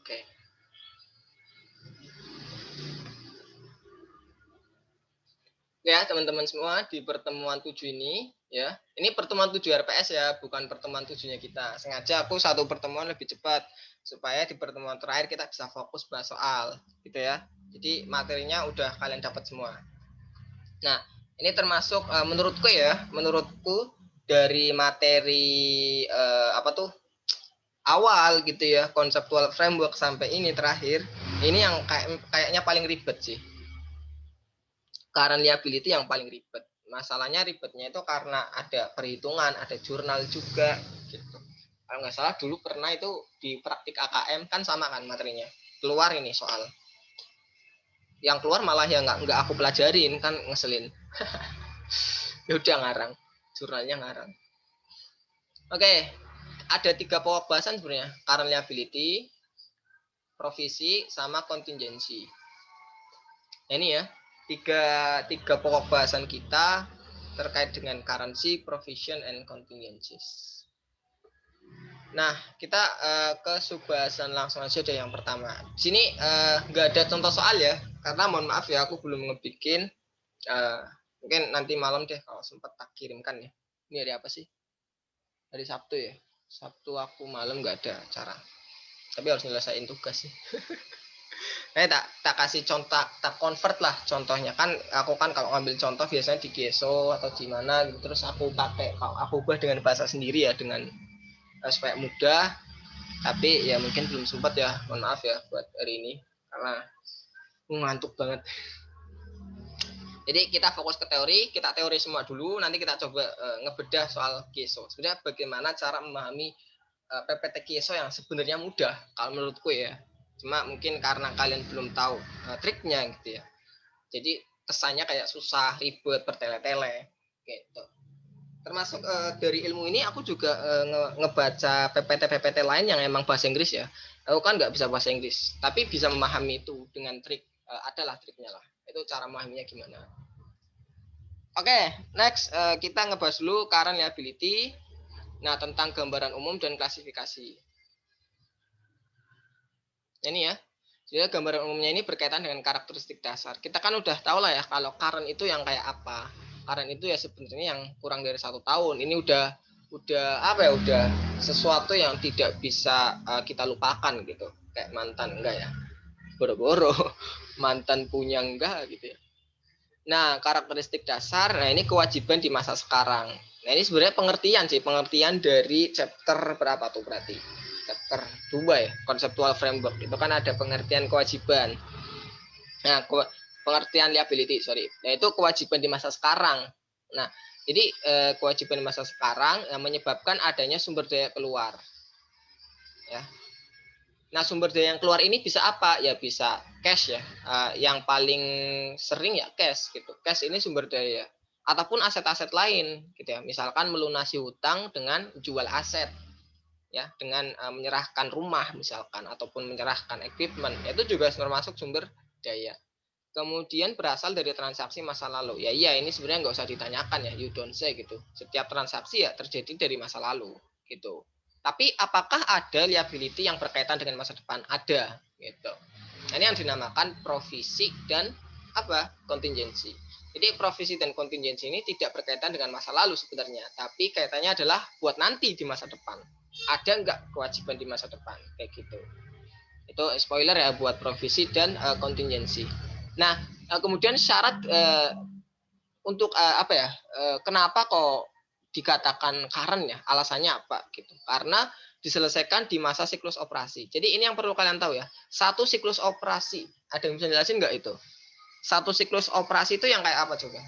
Oke. Ya, teman-teman semua, di pertemuan 7 ini, ya. Ini pertemuan 7 RPS ya, bukan pertemuan 7-nya kita. Sengaja aku satu pertemuan lebih cepat supaya di pertemuan terakhir kita bisa fokus bahas soal, gitu ya. Jadi materinya udah kalian dapat semua. Nah, ini termasuk menurutku dari materi apa tuh? Awal gitu ya, conceptual framework sampai ini terakhir, ini yang kayaknya paling ribet sih. Current liability yang paling ribet. Masalahnya ribetnya itu karena ada perhitungan, ada jurnal juga gitu. Kalau nggak salah dulu pernah itu di praktik AKM kan sama kan materinya. Keluar ini soal. Yang keluar malah ya nggak aku pelajarin kan ngeselin. Ya udah ngarang, jurnalnya ngarang. Oke, ada 3 pokok bahasan sebenarnya. Current liability, provisi, sama kontingensi. Nah, ini ya, tiga pokok bahasan kita terkait dengan currency, provision, and contingencies. Nah, kita ke subbahasan langsung aja deh yang pertama. Di sini nggak ada contoh soal ya, karena mohon maaf ya, aku belum ngebikin. Mungkin nanti malam deh kalau sempat tak kirimkan ya. Ini hari apa sih? Hari Sabtu ya. Sabtu aku malam nggak ada acara. Tapi harus nyelesain tugas sih. Nah, tak kasih contoh, tak convert lah contohnya. Kan aku kan kalau ngambil contoh biasanya di Geso atau di mana gitu, terus aku pakai, aku ubah dengan bahasa sendiri ya, dengan supaya mudah. Tapi ya mungkin belum sempat ya, mohon maaf ya buat hari ini karena ngantuk banget. Jadi kita fokus ke teori, kita teori semua dulu, nanti kita coba ngebedah soal Geso. Sebenarnya bagaimana cara memahami PPT Geso yang sebenarnya mudah kalau menurutku ya. Cuma mungkin karena kalian belum tahu triknya gitu ya. Jadi kesannya kayak susah, ribet, bertele-tele gitu. Termasuk dari ilmu ini aku juga ngebaca PPT-PPT lain yang emang bahasa Inggris ya. Aku kan nggak bisa bahasa Inggris, tapi bisa memahami itu dengan trik. Adalah triknya lah. Itu cara memahaminya gimana. Oke, next kita ngebahas dulu current liability. Nah, tentang gambaran umum dan klasifikasi. Ini ya. Jadi gambaran umumnya ini berkaitan dengan karakteristik dasar. Kita kan udah tahu lah ya kalau current itu yang kayak apa. Current itu ya sebenarnya yang kurang dari 1 tahun. Ini udah apa ya, udah sesuatu yang tidak bisa kita lupakan gitu. Kayak mantan enggak ya. Boro-boro mantan punya enggak gitu ya. Nah, karakteristik dasar, nah ini kewajiban di masa sekarang. Nah, ini sebenarnya pengertian dari chapter berapa tuh berarti? Chapter 2 ya, conceptual framework. Itu kan ada pengertian kewajiban. Nah, pengertian liability, sorry. Nah, itu kewajiban di masa sekarang. Nah, jadi kewajiban di masa sekarang yang menyebabkan adanya sumber daya keluar. Ya. Nah, sumber daya yang keluar ini bisa apa? Ya bisa cash ya. Yang paling sering ya cash gitu. Cash ini sumber daya. Ataupun aset-aset lain gitu ya. Misalkan melunasi hutang dengan jual aset. Ya, dengan menyerahkan rumah misalkan ataupun menyerahkan equipment. Itu juga termasuk sumber daya. Kemudian berasal dari transaksi masa lalu. Ya iya, ini sebenarnya nggak usah ditanyakan ya, you don't say gitu. Setiap transaksi ya terjadi dari masa lalu gitu. Tapi apakah ada liability yang berkaitan dengan masa depan? Ada gitu. Nah, ini yang dinamakan provisi dan apa? Kontingensi. Jadi provisi dan kontingensi ini tidak berkaitan dengan masa lalu sebenarnya, tapi kaitannya adalah buat nanti di masa depan. Ada nggak kewajiban di masa depan kayak gitu. Itu spoiler ya buat provisi dan kontingensi. Nah, kemudian syarat untuk apa ya? Kenapa kok dikatakan current ya? Alasannya apa gitu? Karena diselesaikan di masa siklus operasi. Jadi ini yang perlu kalian tahu ya. Satu siklus operasi, ada yang bisa jelasin nggak itu? Satu siklus operasi itu yang kayak apa coba?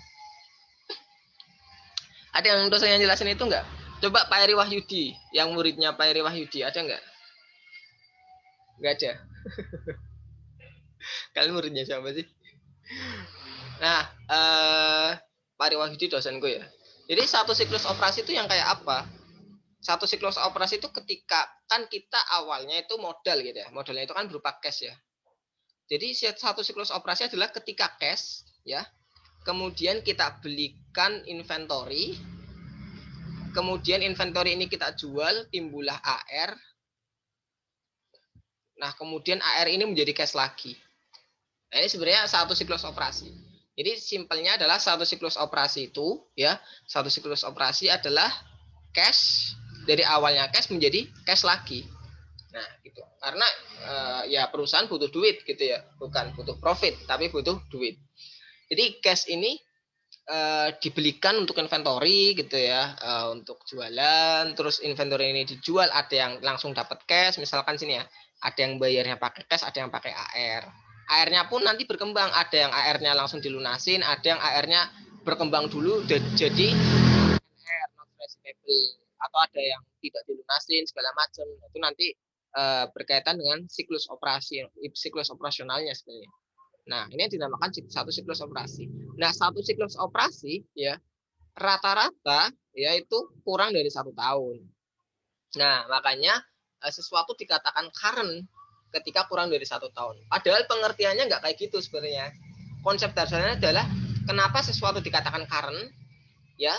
Ada yang dosen yang jelasin itu nggak? Coba Pak Eri Wahyudi, yang muridnya Pak Eri Wahyudi, ada nggak? Nggak ada. Kalian muridnya siapa sih? Nah, Pak Eri Wahyudi dosenku ya. Jadi satu siklus operasi itu yang kayak apa? Satu siklus operasi itu ketika kan kita awalnya itu modal gitu ya. Modalnya itu kan berupa cash ya. Jadi satu siklus operasi adalah ketika cash ya. Kemudian kita belikan inventory. Kemudian inventory ini kita jual, timbullah AR. Nah, kemudian AR ini menjadi cash lagi. Nah, ini sebenarnya satu siklus operasi. Jadi simpelnya adalah satu siklus operasi itu ya, satu siklus operasi adalah cash dari awalnya cash menjadi cash lagi. Nah, gitu. Karena ya perusahaan butuh duit gitu ya, bukan butuh profit tapi butuh duit. Jadi cash ini dibelikan untuk inventory gitu ya, untuk jualan, terus inventory ini dijual, ada yang langsung dapat cash, misalkan sini ya, ada yang bayarnya pakai cash, ada yang pakai AR. AR-nya pun nanti berkembang, ada yang AR-nya langsung dilunasin, ada yang AR-nya berkembang dulu jadi AR not receivable, atau ada yang tidak dilunasin segala macam. Itu nanti berkaitan dengan siklus operasi, siklus operasionalnya sebenarnya. Nah, ini yang dinamakan satu siklus operasi. Nah, satu siklus operasi ya rata-rata yaitu kurang dari 1 tahun. Nah, makanya sesuatu dikatakan current ketika kurang dari 1 tahun. Padahal pengertiannya nggak kayak gitu sebenarnya. Konsep dasarnya adalah kenapa sesuatu dikatakan current ya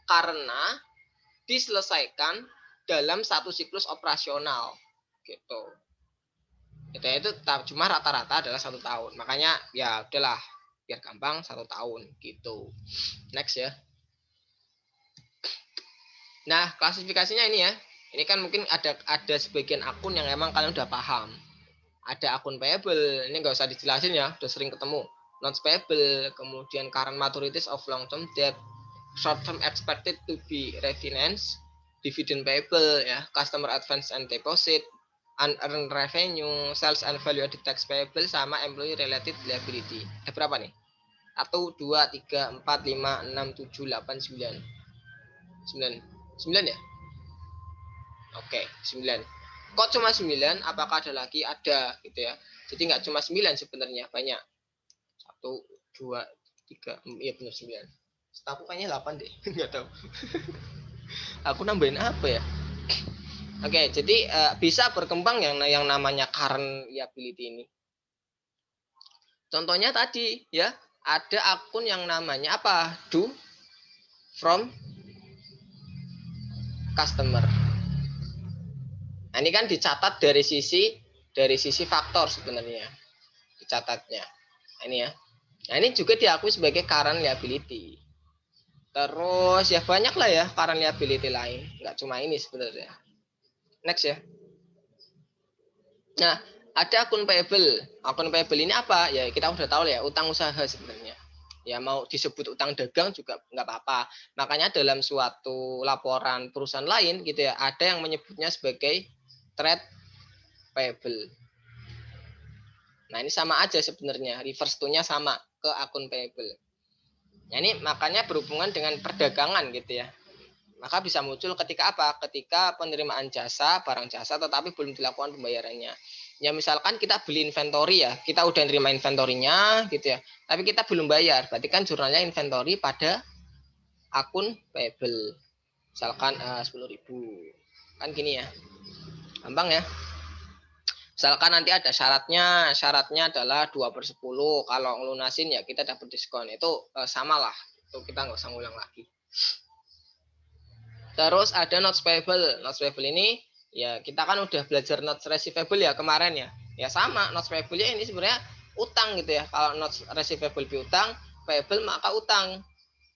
karena diselesaikan dalam satu siklus operasional gitu. Itu cuma rata-rata adalah 1 tahun. Makanya ya udahlah biar gampang 1 tahun gitu. Next ya. Nah, klasifikasinya ini ya. Ini kan mungkin ada sebagian akun yang emang kalian udah paham. Ada akun payable, ini nggak usah dijelasin ya, udah sering ketemu. Notes payable, kemudian current maturities of long term debt, short term expected to be refinanced, dividend payable ya, customer advance and deposit, unearned revenue, sales and value added tax payable, sama employee related liability. Ada berapa nih? 1, 2, 3, 4, 5, 6, 7, 8, 9. 9 ya? Oke, 9. Kok cuma 9? Apakah ada lagi? Ada gitu ya. Jadi nggak cuma 9 sebenarnya, banyak. 1, 2, 3, iya benar 9. Setahu kayaknya 8 deh, nggak tahu. Aku nambahin apa ya? Oke, jadi bisa berkembang yang namanya current liability ini. Contohnya tadi ya, ada akun yang namanya apa? Do from customer. Nah, ini kan dicatat dari sisi faktor sebenarnya. Dicatatnya. Nah, ini ya. Nah, ini juga diakui sebagai current liability. Terus ya banyak lah ya current liability lain. Nggak cuma ini sebenarnya. Next ya. Nah, ada akun payable. Akun payable ini apa? Ya kita udah tahu ya, utang usaha sebenarnya. Ya mau disebut utang dagang juga nggak apa-apa. Makanya dalam suatu laporan perusahaan lain gitu ya, ada yang menyebutnya sebagai trade payable. Nah, ini sama aja sebenarnya, reverse to-nya sama ke akun payable. Nah, ini makanya berhubungan dengan perdagangan gitu ya. Maka bisa muncul ketika apa? Ketika penerimaan jasa, barang jasa tetapi belum dilakukan pembayarannya. Ya misalkan kita beli inventory ya, kita udah nerima inventorinya gitu ya, tapi kita belum bayar. Berarti kan jurnalnya inventory pada akun payable. Misalkan 10.000. Kan gini ya. Gampang ya. Misalkan nanti ada syaratnya adalah 2/10. Kalau ngelunasin ya kita dapat diskon. Itu sama lah. Itu kita nggak usah ngulang lagi. Terus ada notes payable. Notes payable ini ya kita kan udah belajar notes receivable ya kemarin ya. Ya sama, notes payable ini sebenarnya utang gitu ya. Kalau notes receivable piutang, payable maka utang.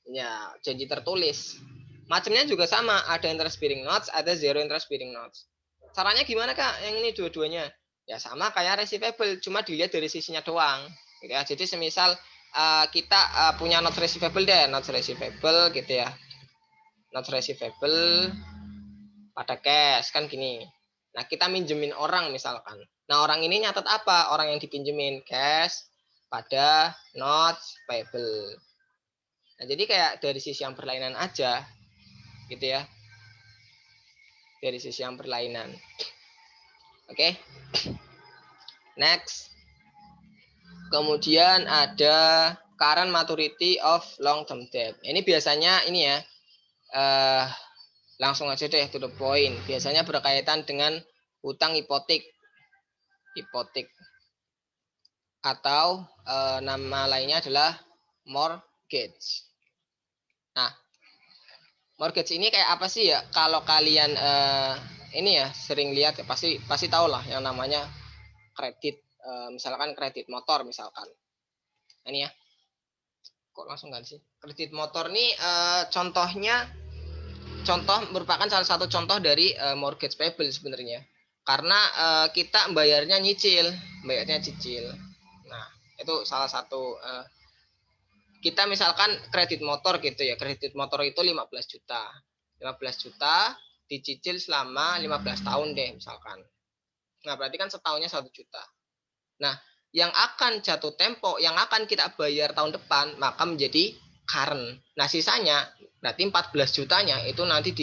Ya, janji tertulis. Macamnya juga sama, ada interest bearing notes, ada zero interest bearing notes. Caranya gimana Kak? Yang ini dua-duanya? Ya sama kayak receivable, cuma dilihat dari sisinya doang. Gitu ya. Jadi semisal kita punya notes receivable deh, notes receivable gitu ya. Notes receivable pada cash kan gini. Nah, kita minjemin orang misalkan. Nah, orang ini nyatet apa? Orang yang dipinjemin cash pada notes payable. Nah, jadi kayak dari sisi yang berlainan aja gitu ya. Dari sisi yang berlainan. Oke. Next. Kemudian ada current maturity of long term debt. Ini biasanya ini ya. Langsung aja deh to the point. Biasanya berkaitan dengan hutang hipotek. Atau nama lainnya adalah mortgage. Nah, mortgage ini kayak apa sih ya? Kalau kalian ini ya sering lihat ya pasti tahu lah yang namanya kredit, misalkan kredit motor misalkan. Nah, ini ya. Kok langsung kan sih? Kredit motor nih contoh merupakan salah satu contoh dari mortgage payable sebenarnya. Karena kita bayarnya cicil. Nah, itu salah satu kita misalkan kredit motor gitu ya. Kredit motor itu 15 juta. 15 juta dicicil selama 15 tahun deh misalkan. Nah, berarti kan setahunnya 1 juta. Nah, yang akan jatuh tempo, yang akan kita bayar tahun depan, maka menjadi current. Nah, sisanya berarti 14 jutanya itu nanti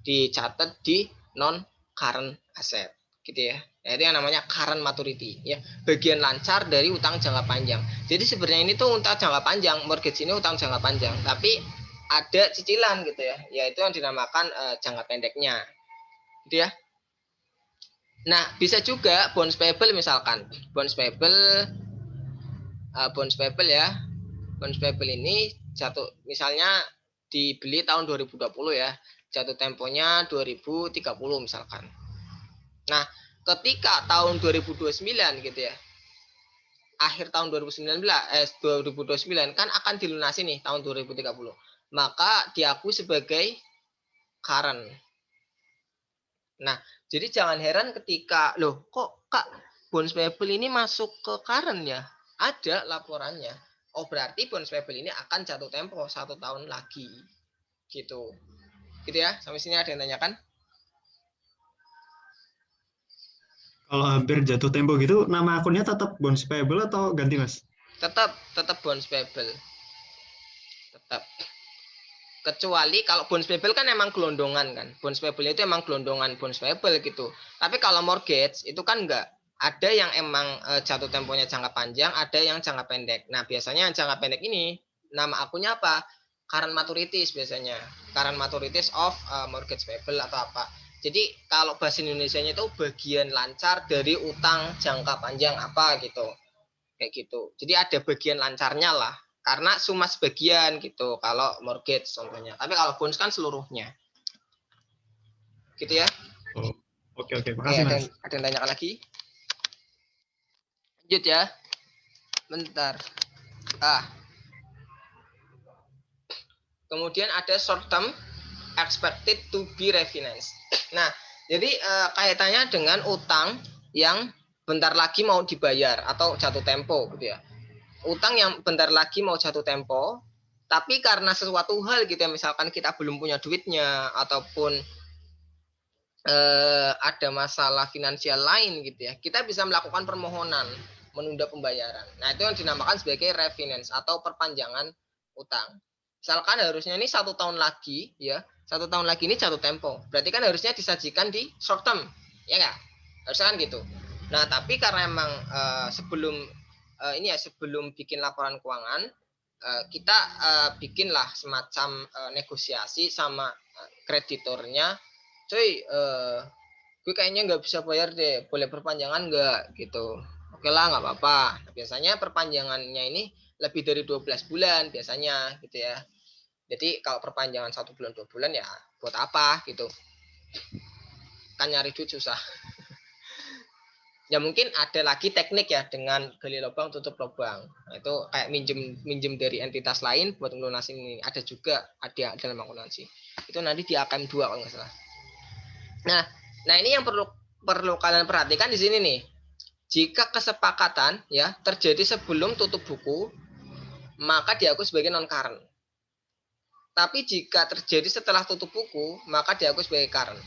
dicatat di non current asset, gitu ya. Nah, itu yang namanya current maturity, ya. Bagian lancar dari utang jangka panjang. Jadi sebenarnya ini tuh utang jangka panjang, mortgage ini utang jangka panjang, tapi ada cicilan gitu ya, yaitu yang dinamakan jangka pendeknya, gitu ya. Nah, bisa juga bonds payable misalkan. Bonds payable ya. Bonds payable ini jatuh misalnya dibeli tahun 2020 ya. Jatuh temponya 2030 misalkan. Nah, ketika tahun 2029 gitu ya. Akhir tahun 2029 kan akan dilunasi nih tahun 2030. Maka diakui sebagai current. Nah, jadi jangan heran ketika, loh kok Kak, bonds payable ini masuk ke current ya? Ada laporannya. Oh, berarti bonds payable ini akan jatuh tempo 1 tahun lagi. Gitu. Gitu ya, sampai sini ada yang tanyakan? Kalau hampir jatuh tempo gitu, nama akunnya tetap bonds payable atau ganti, Mas? Tetap bonds payable. Tetap. Kecuali kalau bonds payable kan emang gelondongan kan. Bonds payable itu emang gelondongan bonds payable gitu. Tapi kalau mortgage itu kan enggak. Ada yang emang jatuh temponya jangka panjang, ada yang jangka pendek. Nah, biasanya yang jangka pendek ini nama akunnya apa? Current maturities biasanya. Current maturities of mortgage payable atau apa. Jadi kalau bahasa Indonesianya itu bagian lancar dari utang jangka panjang apa gitu. Kayak gitu. Jadi ada bagian lancarnya lah. Karena cuma sebagian gitu kalau mortgage contohnya. Tapi kalau bonds kan seluruhnya. Gitu ya. Oh, oke, Oke, makasih, Mas. ada yang tanyakan lagi? Lanjut ya. Bentar. Kemudian ada short term expected to be refinanced. Nah, jadi kaitannya dengan utang yang bentar lagi mau dibayar atau jatuh tempo gitu ya. Utang yang bentar lagi mau jatuh tempo, tapi karena sesuatu hal gitu ya, misalkan kita belum punya duitnya ataupun ada masalah finansial lain gitu ya, kita bisa melakukan permohonan menunda pembayaran. Nah, itu yang dinamakan sebagai refinance atau perpanjangan utang. Misalkan harusnya ini 1 tahun lagi ya, 1 tahun lagi ini jatuh tempo. Berarti kan harusnya disajikan di short term, ya nggak? Harusnya kan gitu. Nah, tapi karena emang sebelum bikin laporan keuangan, kita bikinlah semacam negosiasi sama kreditornya, cuy, gue kayaknya nggak bisa bayar deh, boleh perpanjangan nggak gitu. Oke lah, nggak apa-apa. Biasanya perpanjangannya ini lebih dari 12 bulan biasanya gitu ya. Jadi kalau perpanjangan 1 bulan 2 bulan ya buat apa gitu, kan nyari duit susah. Ya mungkin ada lagi teknik ya dengan gali lubang tutup lubang. Nah, itu kayak minjem dari entitas lain buat melunasi ini. Ada juga ada dalam akuntansi. Itu nanti di AKM 2 kalau nggak salah. Nah ini yang perlu kalian perhatikan di sini nih. Jika kesepakatan ya terjadi sebelum tutup buku, maka diakui sebagai non current. Tapi jika terjadi setelah tutup buku, maka diakui sebagai current.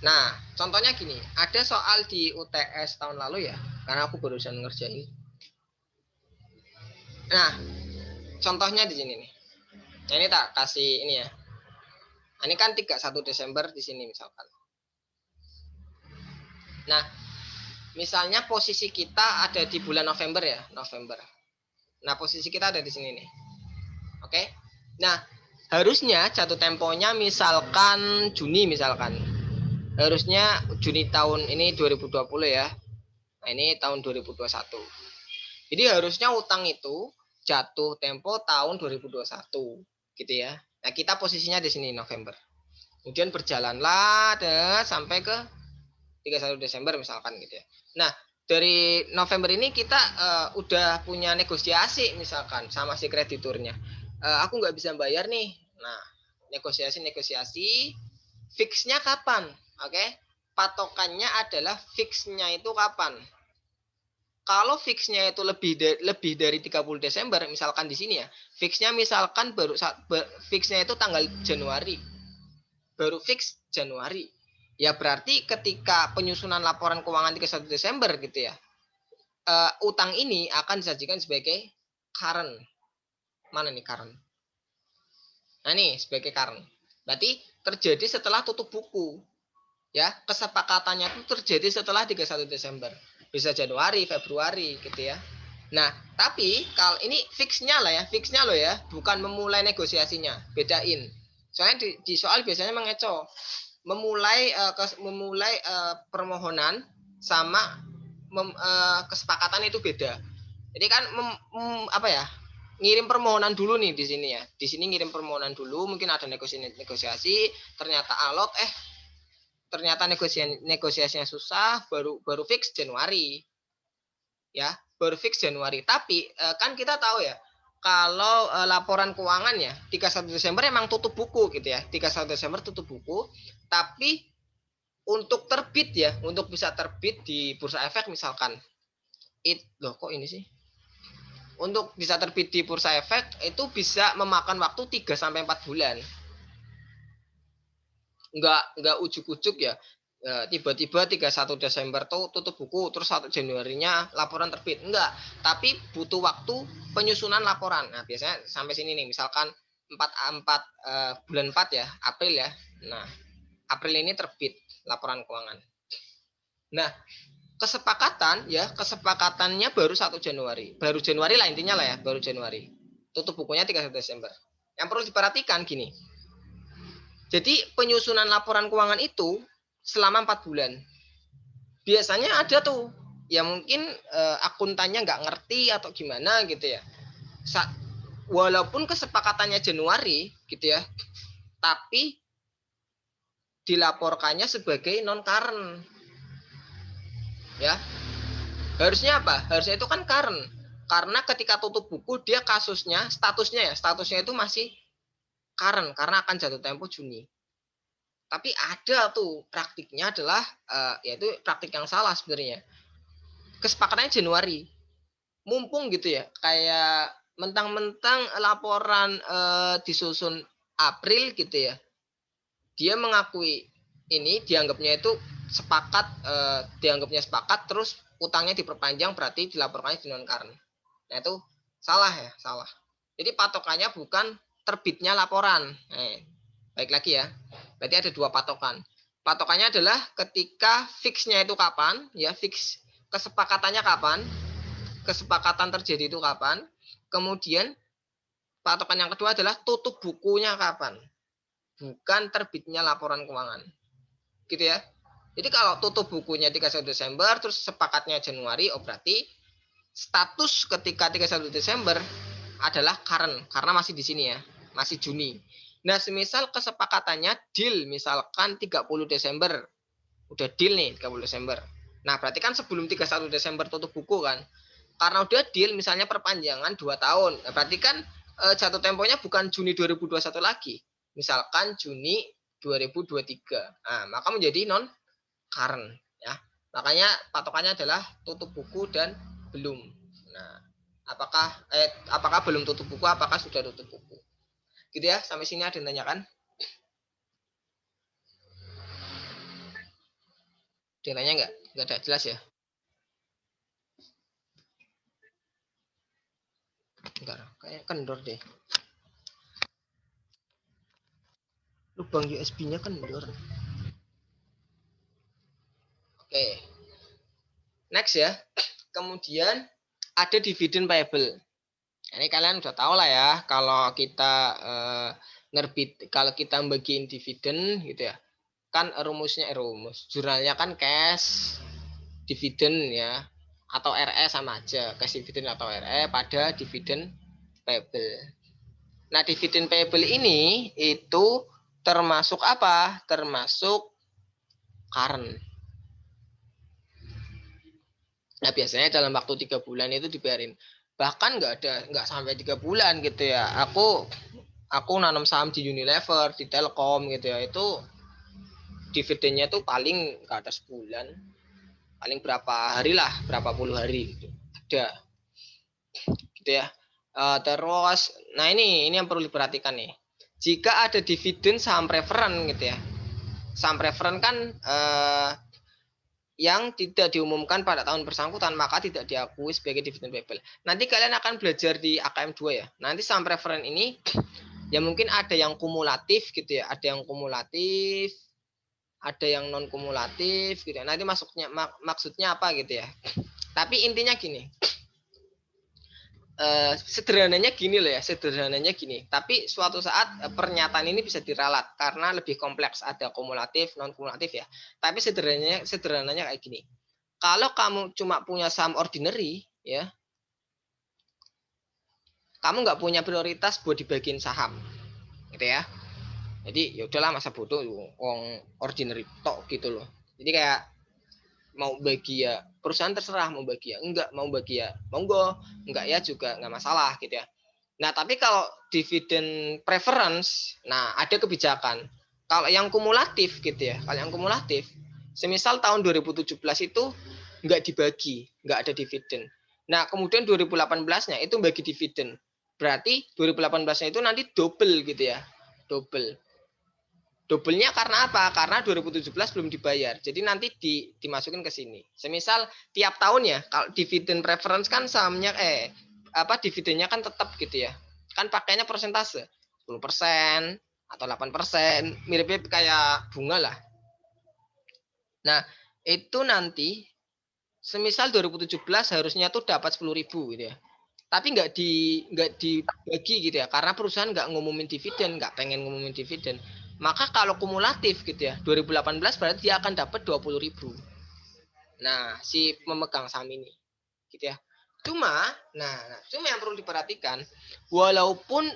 Nah, contohnya gini, ada soal di UTS tahun lalu ya, karena aku barusan ngerjain. Nah, contohnya di sini nih. Nah, ini tak kasih ini ya. Nah, ini kan 31 Desember di sini misalkan. Nah, misalnya posisi kita ada di bulan November ya, November. Nah, posisi kita ada di sini nih. Oke. Nah, harusnya jatuh temponya misalkan Juni misalkan. Harusnya Juni tahun ini 2020 ya. Nah, ini tahun 2021. Jadi harusnya utang itu jatuh tempo tahun 2021 gitu ya. Nah, kita posisinya di sini November. Kemudian berjalanlah sampai ke 31 Desember misalkan gitu ya. Nah, dari November ini kita udah punya negosiasi misalkan sama si krediturnya. Aku nggak bisa bayar nih. Nah, negosiasi, fixnya kapan? Oke, patokannya adalah fixnya itu kapan? Kalau fixnya itu lebih dari 30 Desember, misalkan di sini ya, fixnya misalkan fixnya itu tanggal Januari, baru fix Januari. Ya berarti ketika penyusunan laporan keuangan 31 Desember gitu ya, utang ini akan disajikan sebagai current. Mana nih current? Nah ini sebagai current. Berarti terjadi setelah tutup buku. Ya, kesepakatannya itu terjadi setelah 31 Desember. Bisa Januari, Februari gitu ya. Nah, tapi kalau ini fixnya lah ya, fixnya loh ya, bukan memulai negosiasinya. Bedain. Soalnya di soal biasanya mengecoh. Memulai permohonan sama kesepakatan itu beda. Jadi kan apa ya? Ngirim permohonan dulu nih di sini ya. Di sini ngirim permohonan dulu, mungkin ada negosiasi, ternyata alot ternyata negosiasinya susah, baru fix Januari. Ya, baru fix Januari. Tapi kan kita tahu ya, kalau laporan keuangan ya 31 Desember emang tutup buku gitu ya. 31 Desember tutup buku, tapi untuk terbit ya, untuk bisa terbit di bursa efek misalkan. Loh kok ini sih? Untuk bisa terbit di bursa efek itu bisa memakan waktu 3 sampai 4 bulan. Enggak ujuk-ujuk ya. Tiba-tiba 31 Desember tuh tutup buku, terus 1 Januarinya laporan terbit. Enggak, tapi butuh waktu penyusunan laporan. Nah, biasanya sampai sini nih, misalkan 4 bulan 4 ya, April ya. Nah, April ini terbit laporan keuangan. Nah, kesepakatannya baru 1 Januari. Baru Januari lah intinya lah ya, baru Januari. Tutup bukunya 31 Desember. Yang perlu diperhatikan gini. Jadi penyusunan laporan keuangan itu selama 4 bulan. Biasanya ada tuh ya mungkin akuntannya nggak ngerti atau gimana gitu ya. Walaupun kesepakatannya Januari gitu ya, tapi dilaporkannya sebagai non current. Ya. Harusnya apa? Harusnya itu kan current. Karena ketika tutup buku dia statusnya itu masih current karena akan jatuh tempo Juni. Tapi ada tuh praktiknya adalah yaitu praktik yang salah sebenarnya. Kesepakatannya Januari. Mumpung gitu ya, kayak mentang-mentang laporan disusun April gitu ya. Dia mengakui ini dianggapnya itu dianggapnya sepakat terus utangnya diperpanjang berarti dilaporkannya di non current. Nah, itu salah ya, salah. Jadi patokannya bukan terbitnya laporan. Baik lagi ya. Berarti ada 2 patokan. Patokannya adalah ketika fixnya itu kapan, ya fix kesepakatannya kapan, kesepakatan terjadi itu kapan. Kemudian patokan yang kedua adalah tutup bukunya kapan, bukan terbitnya laporan keuangan. Gitu ya. Jadi kalau tutup bukunya 31 Desember, terus sepakatnya Januari, berarti status ketika 31 Desember adalah current, karena masih di sini ya, masih Juni. Nah, semisal kesepakatannya deal misalkan 30 Desember. Udah deal nih 30 Desember. Nah, berarti kan sebelum 31 Desember tutup buku kan. Karena udah deal misalnya perpanjangan 2 tahun. Nah, berarti kan jatuh temponya bukan Juni 2021 lagi. Misalkan Juni 2023. Nah, maka menjadi non current ya. Makanya patokannya adalah tutup buku dan belum. Nah, apakah belum tutup buku, apakah sudah tutup buku. Gitu ya, sampai sini ada yang tanyakan? Ada yang tanya nggak? Nggak ada, jelas ya? Enggak, kayak kendor deh. Lubang USB-nya kendor. Oke. Next ya. Kemudian ada dividend payable. Ini kalian udah tahu lah ya, kalau kita kalau kita bagiin dividen gitu ya. Kan jurnalnya kan cash dividen ya, atau RE sama aja, cash dividen atau RE pada dividen payable. Nah, dividen payable ini itu termasuk apa? Termasuk current. Nah, biasanya dalam waktu 3 bulan itu dibayarin. Bahkan nggak sampai 3 bulan gitu ya. Aku nanam saham di Unilever, di Telkom gitu ya. Itu dividennya tuh paling ke atas bulan, paling berapa hari lah, berapa puluh hari gitu. Ada gitu ya. Terus, nah ini yang perlu diperhatikan nih. Jika ada dividen saham preferen gitu ya. Saham preferen kan yang tidak diumumkan pada tahun bersangkutan, maka tidak diakui sebagai dividen payable. Nanti kalian akan belajar di AKM 2 ya. Nanti saham preferen ini ya mungkin ada yang kumulatif gitu ya, ada yang kumulatif, ada yang non kumulatif gitu ya. Nanti maksudnya apa gitu ya. Tapi intinya gini. Sederhananya gini loh ya, sederhananya gini. Tapi suatu saat pernyataan ini bisa diralat karena lebih kompleks, ada kumulatif, non kumulatif ya. Tapi sederhananya kayak gini. Kalau kamu cuma punya saham ordinary ya, kamu nggak punya prioritas buat dibagiin saham, gitu ya. Jadi ya udahlah masa bodoh, wong ordinary tok gitu loh. Jadi kayak mau bagi ya perusahaan terserah mau bagi ya enggak, mau bagi ya monggo, enggak ya juga enggak masalah gitu ya. Nah, tapi kalau dividen preference, nah ada kebijakan. Kalau yang kumulatif gitu ya, kalau yang kumulatif, semisal tahun 2017 itu enggak dibagi, enggak ada dividen. Nah, kemudian 2018-nya itu bagi dividen. Berarti 2018-nya itu nanti double gitu ya. Double. Double-nya karena apa? Karena 2017 belum dibayar. Jadi nanti dimasukin ke sini. Semisal tiap tahun ya, kalau dividen preference kan sahamnya dividennya kan tetap gitu ya. Kan pakainya persentase. 10% atau 8%, mirip-mirip kayak bunga lah. Nah, itu nanti semisal 2017 harusnya tuh dapat 10.000 gitu ya. Tapi nggak dibagi gitu ya, karena perusahaan nggak ngumumin dividen, nggak pengen ngumumin dividen. Maka kalau kumulatif gitu ya, 2018 berarti dia akan dapat 20.000. Nah, si pemegang saham ini, gitu ya. Cuma yang perlu diperhatikan, walaupun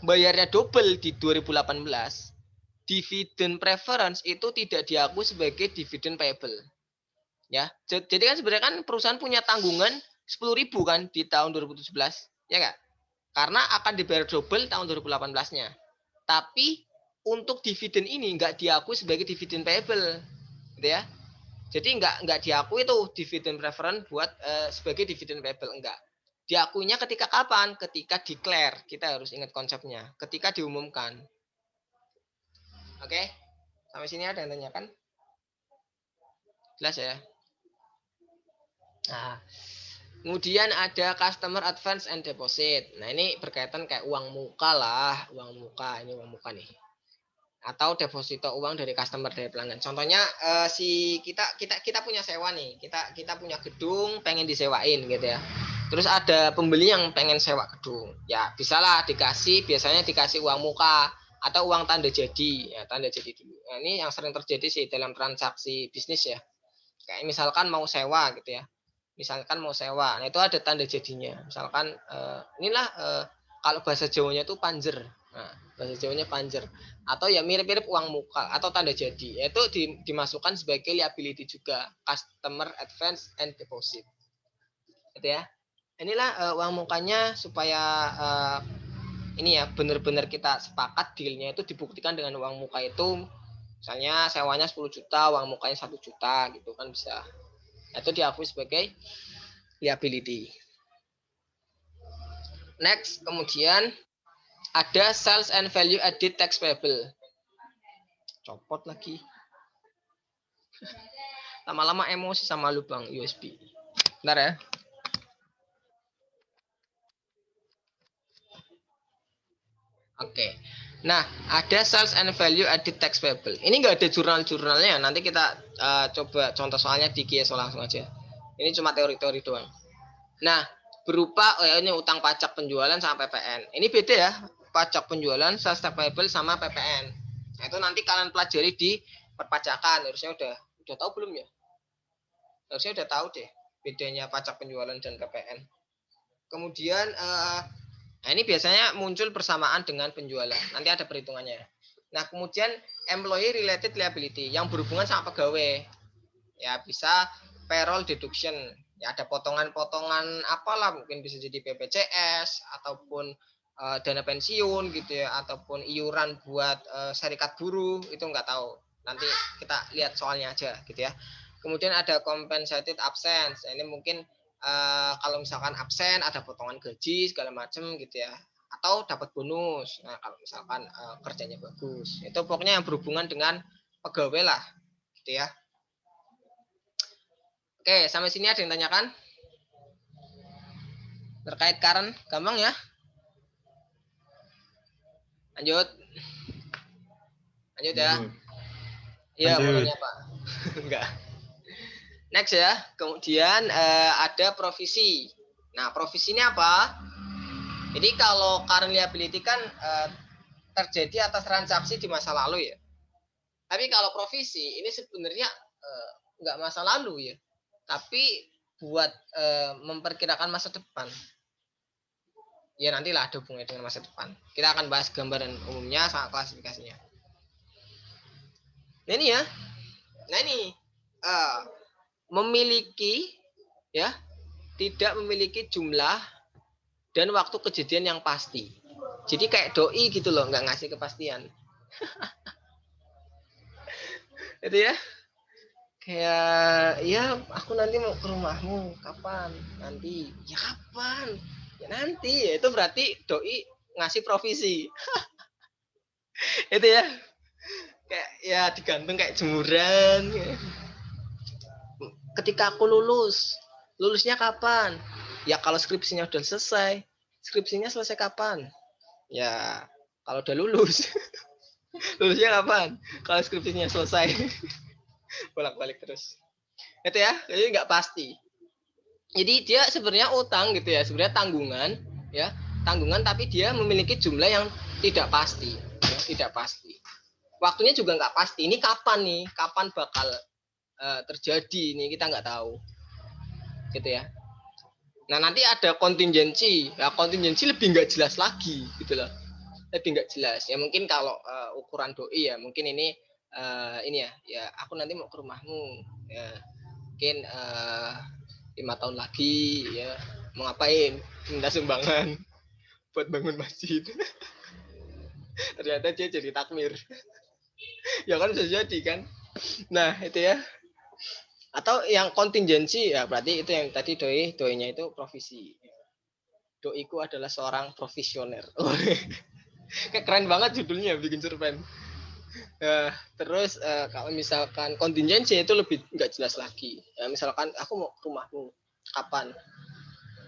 bayarnya double di 2018, dividen preference itu tidak diakui sebagai dividen payable. Ya, jadi kan sebenarnya kan perusahaan punya tanggungan 10.000 kan di tahun 2017, ya nggak? Karena akan dibayar double tahun 2018-nya. Tapi untuk dividen ini nggak diakui sebagai dividen payable, gitu ya. Jadi nggak diakui tuh dividen preference buat sebagai dividen payable, enggak. Diakuinya ketika kapan? Ketika declare. Kita harus ingat konsepnya. Ketika diumumkan. Oke? Sampai sini ada yang tanyakan? Jelas ya? Nah, kemudian ada customer advance and deposit. Nah, ini berkaitan kayak uang muka lah, uang muka. Ini uang muka nih. Atau deposito uang dari customer, dari pelanggan. Contohnya kita punya sewa nih. Kita punya gedung pengen disewain gitu ya. Terus ada pembeli yang pengen sewa gedung. Ya, bisalah biasanya dikasih uang muka atau uang tanda jadi. Ya, tanda jadi dulu. Nah, ini yang sering terjadi sih dalam transaksi bisnis ya. Kayak misalkan mau sewa gitu ya. Misalkan mau sewa, nah itu ada tanda jadinya. Misalkan kalau bahasa Jawanya itu panjer. Nah, bahasa Jawanya panjer. Atau ya mirip-mirip uang muka atau tanda jadi. Itu dimasukkan sebagai liability juga, customer advance and deposit. Gitu ya. Inilah uang mukanya supaya ini ya benar-benar kita sepakat dealnya itu dibuktikan dengan uang muka itu. Misalnya sewanya 10 juta, uang mukanya 1 juta gitu kan bisa. Itu diakui sebagai liability. Next, kemudian ada sales and value added tax payable. Copot lagi. Lama-lama emosi sama lubang USB. Bentar ya. Oke. Nah, ada sales and value added tax payable. Ini nggak ada jurnal-jurnalnya. Nanti kita coba contoh soalnya di KSO langsung aja. Ini cuma teori-teori doang. Nah, berupa ini utang pajak penjualan sama PPN. Ini beda ya, pajak penjualan, sales tax payable sama PPN. Nah, itu nanti kalian pelajari di perpajakan. Harusnya udah tahu belum ya? Harusnya udah tahu deh bedanya pajak penjualan dan PPN. Kemudian nah ini biasanya muncul bersamaan dengan penjualan. Nanti ada perhitungannya. Nah, kemudian employee related liability yang berhubungan sama pegawai. Ya, bisa payroll deduction. Ya ada potongan-potongan apalah, mungkin bisa jadi BPJS ataupun dana pensiun gitu ya, ataupun iuran buat serikat buruh, itu nggak tahu. Nanti kita lihat soalnya aja gitu ya. Kemudian ada compensated absence. Nah, ini mungkin kalau misalkan absen ada potongan gaji segala macam gitu ya, atau dapat bonus. Nah, kalau misalkan kerjanya bagus, itu pokoknya yang berhubungan dengan pegawai lah gitu ya. Oke, sampai sini ada yang tanyakan terkait current? Gampang ya. Lanjut ya. Iya, mau nanya Pak. Enggak. Next ya. Kemudian ada provisi. Nah, provisi ini apa? Jadi kalau current liability kan terjadi atas transaksi di masa lalu ya. Tapi kalau provisi ini sebenarnya enggak masa lalu ya. Tapi buat memperkirakan masa depan. Ya nantilah ada hubungannya dengan masa depan. Kita akan bahas gambaran umumnya sama klasifikasinya. Nah ini ya. Nah ini memiliki ya, tidak memiliki jumlah dan waktu kejadian yang pasti. Jadi kayak doi gitu loh, nggak ngasih kepastian. Itu ya. Kayak ya aku nanti mau ke rumahmu kapan? Nanti. Ya kapan? Ya nanti. Ya, itu berarti doi ngasih provisi. Itu ya. Kayak ya digantung kayak jemuran. Ketika aku lulusnya kapan? Ya kalau skripsinya udah selesai. Skripsinya selesai kapan? Ya kalau udah lulus. Lulusnya kapan? Kalau skripsinya selesai. Bolak-balik terus. Itu ya, jadi nggak pasti. Jadi dia sebenarnya utang gitu ya, sebenarnya tanggungan ya, tanggungan tapi dia memiliki jumlah yang tidak pasti, ya, tidak pasti. Waktunya juga nggak pasti. Ini kapan nih? Kapan bakal terjadi? Ini kita nggak tahu, gitu ya. Nah nanti ada kontingensi, ya kontingensi lebih nggak jelas lagi, gitu loh. Lebih nggak jelas. Ya mungkin kalau ukuran doi ya, mungkin ini ya aku nanti mau ke rumahmu, ya mungkin 5 tahun lagi, ya mau ngapain? Minta sumbangan buat bangun masjid. Ternyata dia jadi takmir. Ya kan bisa jadi kan. Nah itu ya. Atau yang kontingensi ya berarti itu yang tadi doinya itu provisi. Doiku adalah seorang provisioner. Kayak keren banget judulnya, bikin cerpen. Terus kalau misalkan kontingensi itu lebih nggak jelas lagi. Ya, misalkan aku mau ke rumahmu kapan?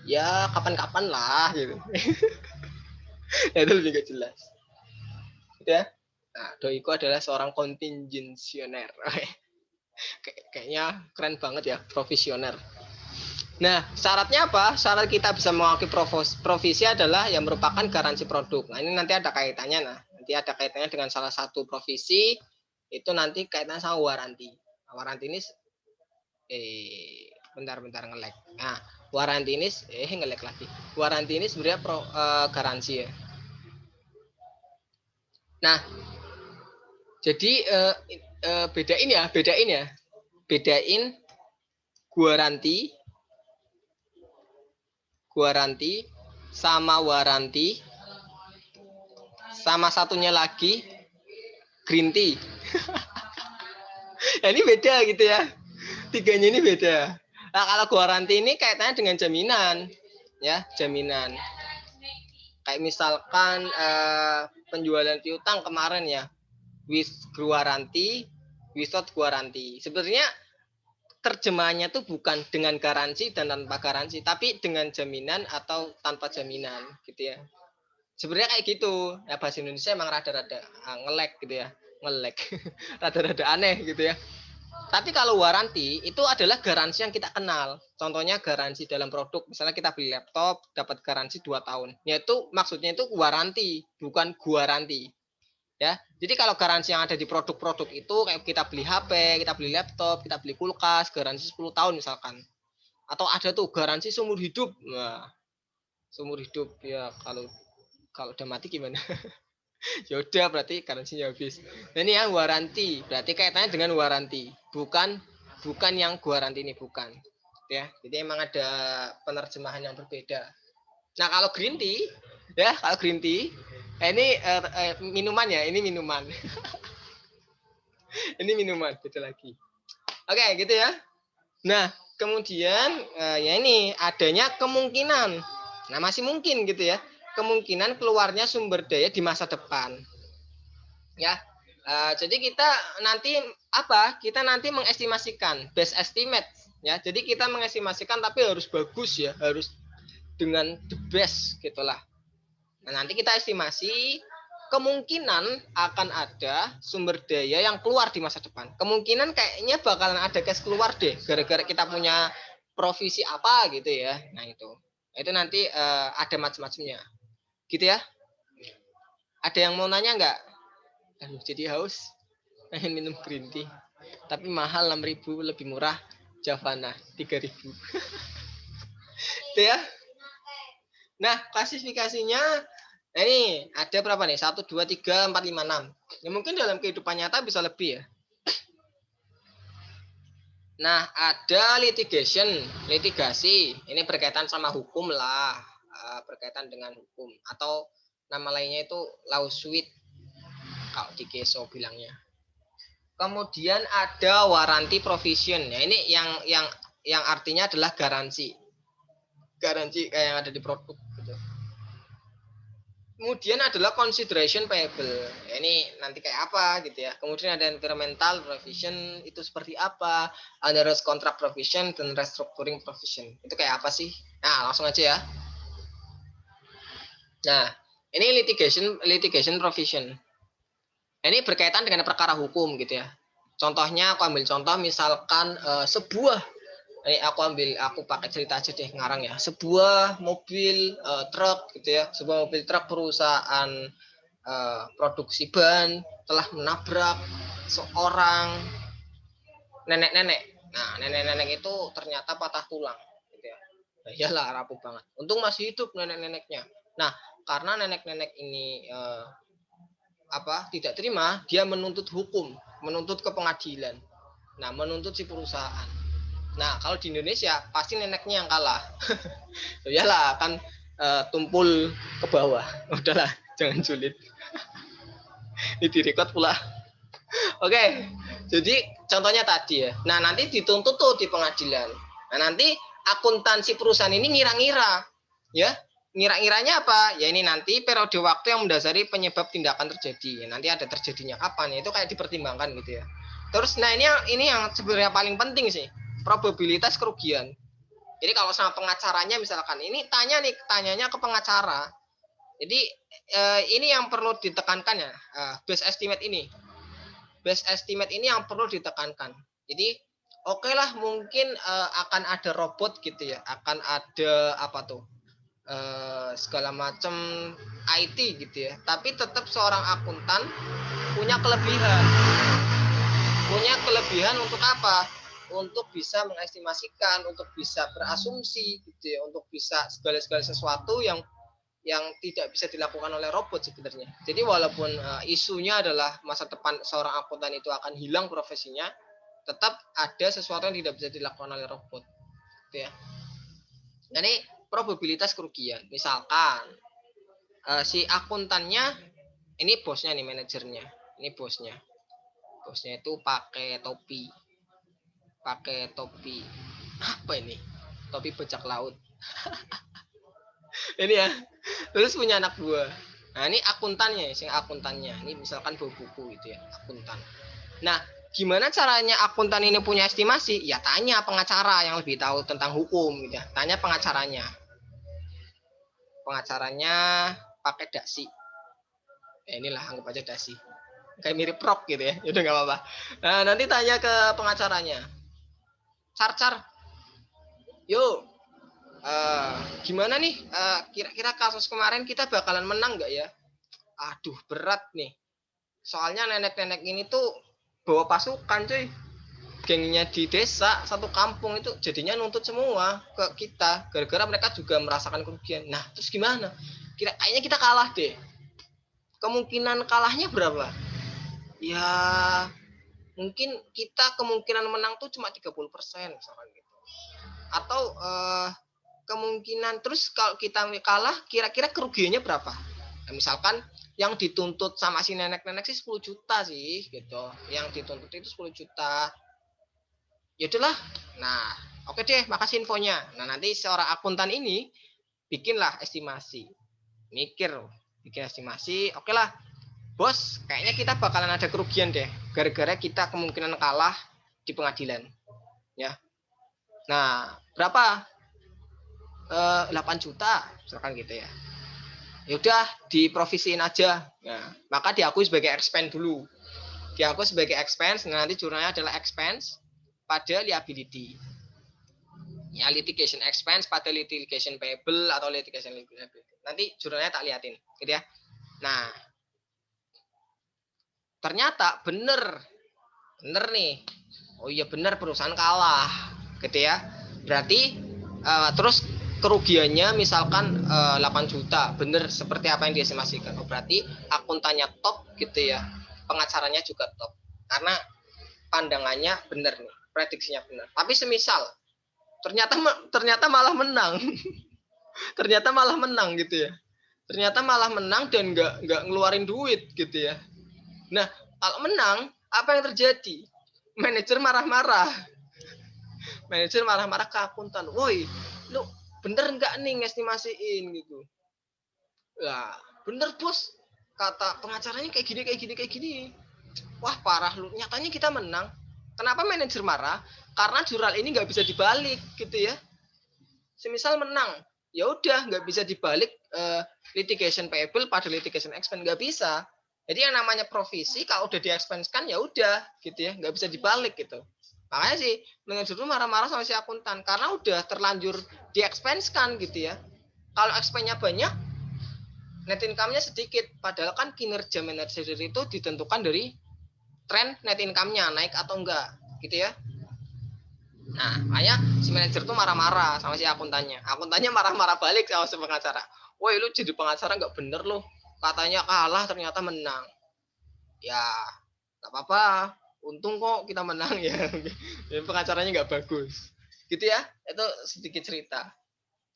Ya kapan-kapan lah gitu. Ya, itu lebih nggak jelas. Gitu ya. Nah, doiku adalah seorang kontingensioner. Kayaknya keren banget ya, provisioner. Nah, syaratnya apa? Syarat kita bisa mewakili provisi adalah yang merupakan garansi produk. Nah, ini nanti ada kaitannya. Nah, nanti ada kaitannya dengan salah satu provisi, itu nanti kaitannya sama waranti. Nah, waranti ini bentar nge-lag. Nah, waranti ini nge-lag lagi. Waranti ini sebenarnya garansi ya. Nah, jadi bedain ya. Bedain guaranti sama waranti, sama satunya lagi green tea. Ya, ini beda gitu ya. Tiganya ini beda. Nah, kalau guaranti ini kaitannya dengan jaminan, ya jaminan. Kayak misalkan penjualan piutang kemarin ya, with guaranti, without guaranti. Sebenarnya terjemahannya tuh bukan dengan garansi dan tanpa garansi, tapi dengan jaminan atau tanpa jaminan, gitu ya. Sebenarnya kayak gitu. Ya bahasa Indonesia emang rada-rada nge-lag gitu ya, nge-lag, rada-rada aneh gitu ya. Tapi kalau waranti itu adalah garansi yang kita kenal. Contohnya garansi dalam produk, misalnya kita beli laptop dapat garansi 2 tahun. Yaitu maksudnya itu waranti, bukan guaranti. Ya. Jadi kalau garansi yang ada di produk-produk itu kayak kita beli HP, kita beli laptop, kita beli kulkas, garansi 10 tahun misalkan. Atau ada tuh garansi seumur hidup. Nah, seumur hidup ya kalau udah mati gimana? Ya udah berarti garansinya habis. Nah, ini yang waranti, berarti kaitannya dengan waranti, bukan bukan yang gua Rantini, bukan. Ya, jadi emang ada penerjemahan yang berbeda. Nah, kalau green tea, ya, kalau green tea, ini minuman ya, ini minuman. Ini minuman, beda lagi. Oke, gitu ya. Nah, kemudian ya ini adanya kemungkinan. Nah, masih mungkin gitu ya. Kemungkinan keluarnya sumber daya di masa depan. Ya. Jadi kita nanti Kita nanti mengestimasikan best estimate ya. Jadi kita mengestimasikan tapi harus bagus ya, harus dengan the best gitulah. Nah, nanti kita estimasi kemungkinan akan ada sumber daya yang keluar di masa depan. Kemungkinan kayaknya bakalan ada gas keluar deh, gara-gara kita punya provisi apa gitu ya. Nah itu nanti ada macam-macamnya, gitu ya. Ada yang mau nanya nggak? Aduh, jadi haus. Pengen minum green tea. Tapi mahal 6.000, lebih murah Javana 3.000. Itu ya. Nah, klasifikasinya ini ada berapa nih? 1, 2, 3, 4, 5, 6. Ya mungkin dalam kehidupan nyata bisa lebih ya. Nah, ada litigasi. Ini berkaitan sama hukum lah. Berkaitan dengan hukum. Atau nama lainnya itu lawsuit. Kalau di Keso bilangnya. Kemudian ada warranty provision. Ya, ini yang artinya adalah garansi. Garansi kayak yang ada di produk gitu. Kemudian adalah consideration payable. Ya, ini nanti kayak apa gitu ya. Kemudian ada environmental provision, itu seperti apa. Ada risk contract provision dan restructuring provision. Itu kayak apa sih? Nah, langsung aja ya. Nah, ini litigation provision. Ini berkaitan dengan perkara hukum gitu ya. Contohnya aku ambil contoh misalkan sebuah aku pakai cerita aja deh ngarang ya. Sebuah mobil truk gitu ya, sebuah mobil truk perusahaan produksi ban telah menabrak seorang nenek-nenek. Nah, nenek-nenek itu ternyata patah tulang gitu ya. Nah, iyalah rapuh banget. Untung masih hidup nenek-neneknya. Nah, karena nenek-nenek ini tidak terima, dia menuntut hukum, menuntut ke pengadilan. Nah, menuntut si perusahaan. Nah, kalau di Indonesia pasti neneknya yang kalah. Iyalah kan tumpul ke bawah. Udahlah, jangan sulit. Ini direkod pula. Oke, jadi contohnya tadi ya. Nah, nanti dituntut tuh di pengadilan. Nah, nanti akuntansi perusahaan ini ngira-ngira. Ya, ngira-ngiranya apa? Ya ini nanti periode waktu yang mendasari penyebab tindakan terjadi. Ya, nanti ada terjadinya kapan ya, itu kayak dipertimbangkan gitu ya. Terus, nah ini yang sebenarnya paling penting sih. Probabilitas kerugian. Jadi kalau sama pengacaranya misalkan ini tanyanya ke pengacara. Jadi ini yang perlu ditekankan ya, base estimate ini. Base estimate ini yang perlu ditekankan. Jadi oke lah mungkin akan ada robot gitu ya, akan ada segala macam IT gitu ya. Tapi tetap seorang akuntan punya kelebihan. Punya kelebihan untuk apa? Untuk bisa mengestimasikan, untuk bisa berasumsi gitu ya, untuk bisa segala sesuatu yang tidak bisa dilakukan oleh robot sebenarnya. Jadi walaupun isunya adalah masa depan seorang akuntan itu akan hilang profesinya, tetap ada sesuatu yang tidak bisa dilakukan oleh robot. Gitu ya. Jadi probabilitas kerugian. Misalkan si akuntannya ini bosnya nih, manajernya. Ini bosnya. Bosnya itu pakai topi. Apa ini? Topi bajak laut. Ini ya. Terus punya anak buah. Nah, ini akuntannya. Ini misalkan bawa buku gitu ya, akuntan. Nah, gimana caranya akuntan ini punya estimasi? Ya tanya pengacara yang lebih tahu tentang hukum gitu ya. Tanya pengacaranya. Pengacaranya pakai dasi. Ya inilah, anggap aja dasi. Kayak mirip prok gitu ya. Udah nggak apa-apa. Nah, nanti tanya ke pengacaranya. Car. Yuk, gimana nih? Kira-kira kasus kemarin kita bakalan menang nggak ya? Aduh, berat nih. Soalnya nenek-nenek ini tuh bawa pasukan, cuy. Gengnya di desa, satu kampung itu jadinya nuntut semua ke kita. Gara-gara mereka juga merasakan kerugian. Nah, terus gimana? Kayaknya kita kalah deh. Kemungkinan kalahnya berapa? Ya, mungkin kita kemungkinan menang tuh cuma 30% misalkan gitu. Atau kemungkinan terus kalau kita kalah kira-kira kerugiannya berapa? Nah, misalkan yang dituntut sama si nenek-nenek sih 10 juta sih gitu. Yang dituntut itu 10 juta. Ya udahlah. Nah, oke deh, makasih infonya. Nah, nanti seorang akuntan ini bikinlah estimasi. Bikin estimasi. Oke lah, bos, kayaknya kita bakalan ada kerugian deh. Gara-gara kita kemungkinan kalah di pengadilan. Ya. Nah, berapa? 8 juta, misalkan gitu ya. Ya udah diprovisiin aja. Nah, maka diakui sebagai expense dulu. Diakui sebagai expense, nah nanti jurnalnya adalah expense pada liability. Ya, litigation expense pada litigation payable atau litigation liability. Nanti jurnalnya tak liatin, gitu ya. Nah, ternyata bener nih. Oh iya bener, perusahaan kalah, gitu ya. Berarti terus kerugiannya misalkan 8 juta, bener seperti apa yang diestimasikan. Oh, berarti akuntannya top gitu ya, pengacaranya juga top, karena pandangannya bener nih, prediksinya bener. Tapi semisal ternyata malah menang, ternyata malah menang gitu ya, ternyata malah menang dan nggak ngeluarin duit gitu ya. Nah, kalau menang apa yang terjadi? Manajer marah-marah, ke akuntan, woi lu bener nggak nih ngestimasiin gitu. Lah bener bos, kata pengacaranya kayak gini. Wah parah lu, nyatanya kita menang. Kenapa manajer marah? Karena jurnal ini nggak bisa dibalik gitu ya. Semisal menang, ya udah nggak bisa dibalik litigation payable pada litigation expense, nggak bisa. Jadi yang namanya provisi kalau udah di-expense-kan ya udah gitu ya, nggak bisa dibalik gitu. Makanya sih manajer itu marah-marah sama si akuntan karena udah terlanjur di-expense-kan gitu ya. Kalau expense-nya banyak, net income-nya sedikit. Padahal kan kinerja manajer itu ditentukan dari tren net income-nya naik atau enggak gitu ya. Nah, makanya si manajer tuh marah-marah sama si akuntannya. Akuntannya marah-marah balik sama si pengacara. Woi, lu jadi pengacara nggak bener loh. Katanya kalah, ternyata menang. Ya, nggak apa-apa. Untung kok kita menang ya. Pengacaranya nggak bagus. Gitu ya, itu sedikit cerita.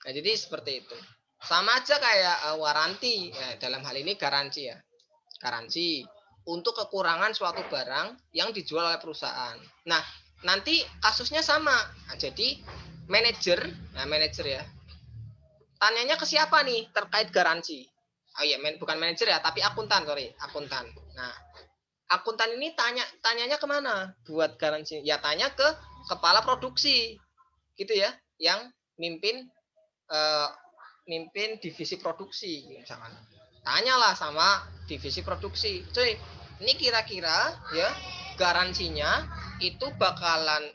Nah, jadi seperti itu. Sama aja kayak waranti. Ya, dalam hal ini garansi ya. Garansi untuk kekurangan suatu barang yang dijual oleh perusahaan. Nah, nanti kasusnya sama. Nah, jadi manajer ya. Tanyanya ke siapa nih terkait garansi? Oh iya, bukan manajer ya, tapi akuntan, akuntan. Nah, akuntan ini tanyanya kemana buat garansi? Ya tanya ke kepala produksi, gitu ya, yang mimpin divisi produksi misalkan. Tanyalah sama divisi produksi, cuy, ini kira-kira ya garansinya itu bakalan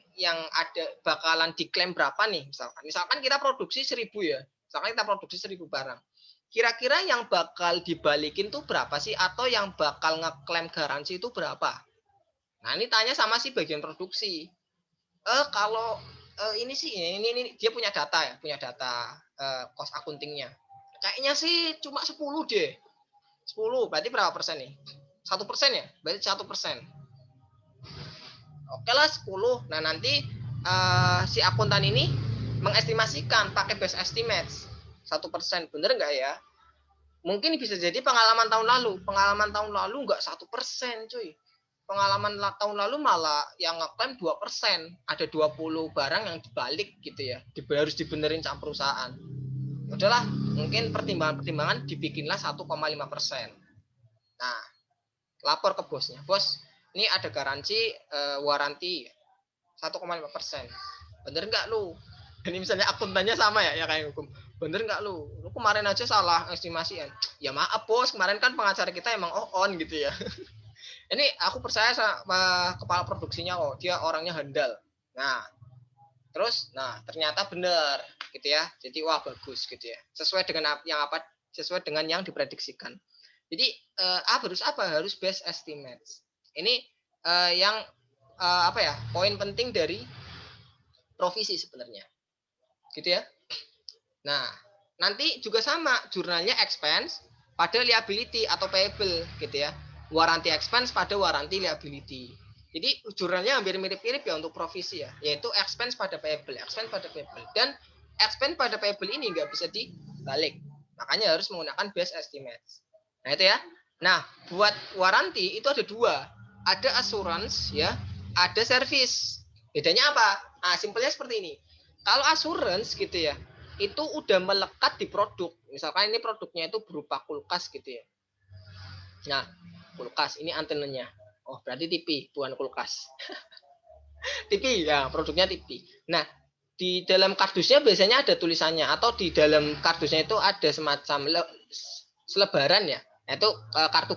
diklaim berapa nih, misalkan kita produksi 1000 ya, misalkan kita produksi 1000 barang, kira-kira yang bakal dibalikin tuh berapa sih, atau yang bakal ngeklaim garansi itu berapa. Nah, ini tanya sama si bagian produksi. Kalau ini sih ini dia punya data cost accountingnya. Kayaknya sih cuma 10 deh. 10 berarti berapa persen nih? 1% ya? Berarti 1%. Oke lah 10. Nah, nanti si akuntan ini mengestimasikan pakai best estimate 1%. Bener nggak ya? Mungkin bisa jadi pengalaman tahun lalu. Pengalaman tahun lalu nggak 1%, cuy. Pengalaman tahun lalu malah yang ngeklaim 2%. Ada 20 barang yang dibalik gitu ya. Harus dibenerin sama perusahaan. Udahlah, mungkin pertimbangan dibikinlah 1,5%. Nah, lapor ke bosnya. Bos, ini ada garansi waranti 1,5%. Bener nggak lu? Ini misalnya akuntannya sama ya kayak hukum. Bener nggak lu? Lu kemarin aja salah estimasian. Ya maaf bos, kemarin kan pengacara kita emang on gitu ya. Ini aku percaya sama kepala produksinya, dia orangnya handal. Nah, terus ternyata benar gitu ya. Jadi wah bagus gitu ya. Sesuai dengan yang diprediksikan. Jadi harus best estimates. Ini yang poin penting dari provisi sebenarnya. Gitu ya. Nah, nanti juga sama, jurnalnya expense pada liability atau payable gitu ya. Warranty expense pada warranty liability. Jadi jurnalnya hampir mirip-mirip ya untuk provisi ya, yaitu expense pada payable, dan expense pada payable ini nggak bisa dibalik, makanya harus menggunakan best estimate. Nah itu ya. Nah buat warranty itu ada dua, ada assurance ya, ada service. Bedanya apa? Nah simpelnya seperti ini. Kalau assurance gitu ya, itu udah melekat di produk. Misalkan ini produknya itu berupa kulkas gitu ya. Nah kulkas ini antenanya. Oh berarti TV bukan kulkas. TV ya produknya TV. Nah di dalam kardusnya biasanya ada tulisannya atau di dalam kardusnya itu ada semacam selebaran ya, yaitu kartu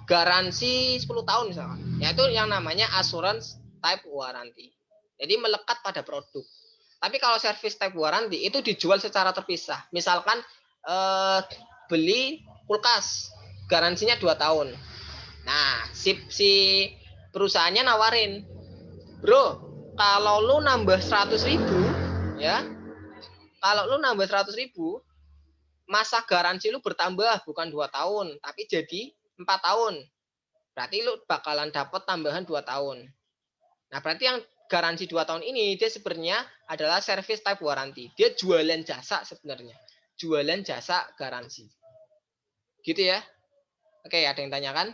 garansi 10 tahun misalkan, yaitu yang namanya assurance type warranty, jadi melekat pada produk. Tapi kalau service type warranty itu dijual secara terpisah, misalkan beli kulkas garansinya 2 tahun. Nah si perusahaannya nawarin, bro, kalau lu nambah 100.000 ya, kalau lu nambah 100.000, masa garansi lu bertambah bukan 2 tahun, tapi jadi 4 tahun. Berarti lu bakalan dapat tambahan 2 tahun. Nah, berarti yang garansi 2 tahun ini dia sebenarnya adalah service type warranty. Dia jualan jasa sebenarnya. Jualan jasa garansi. Gitu ya. Oke, ada yang tanyakan?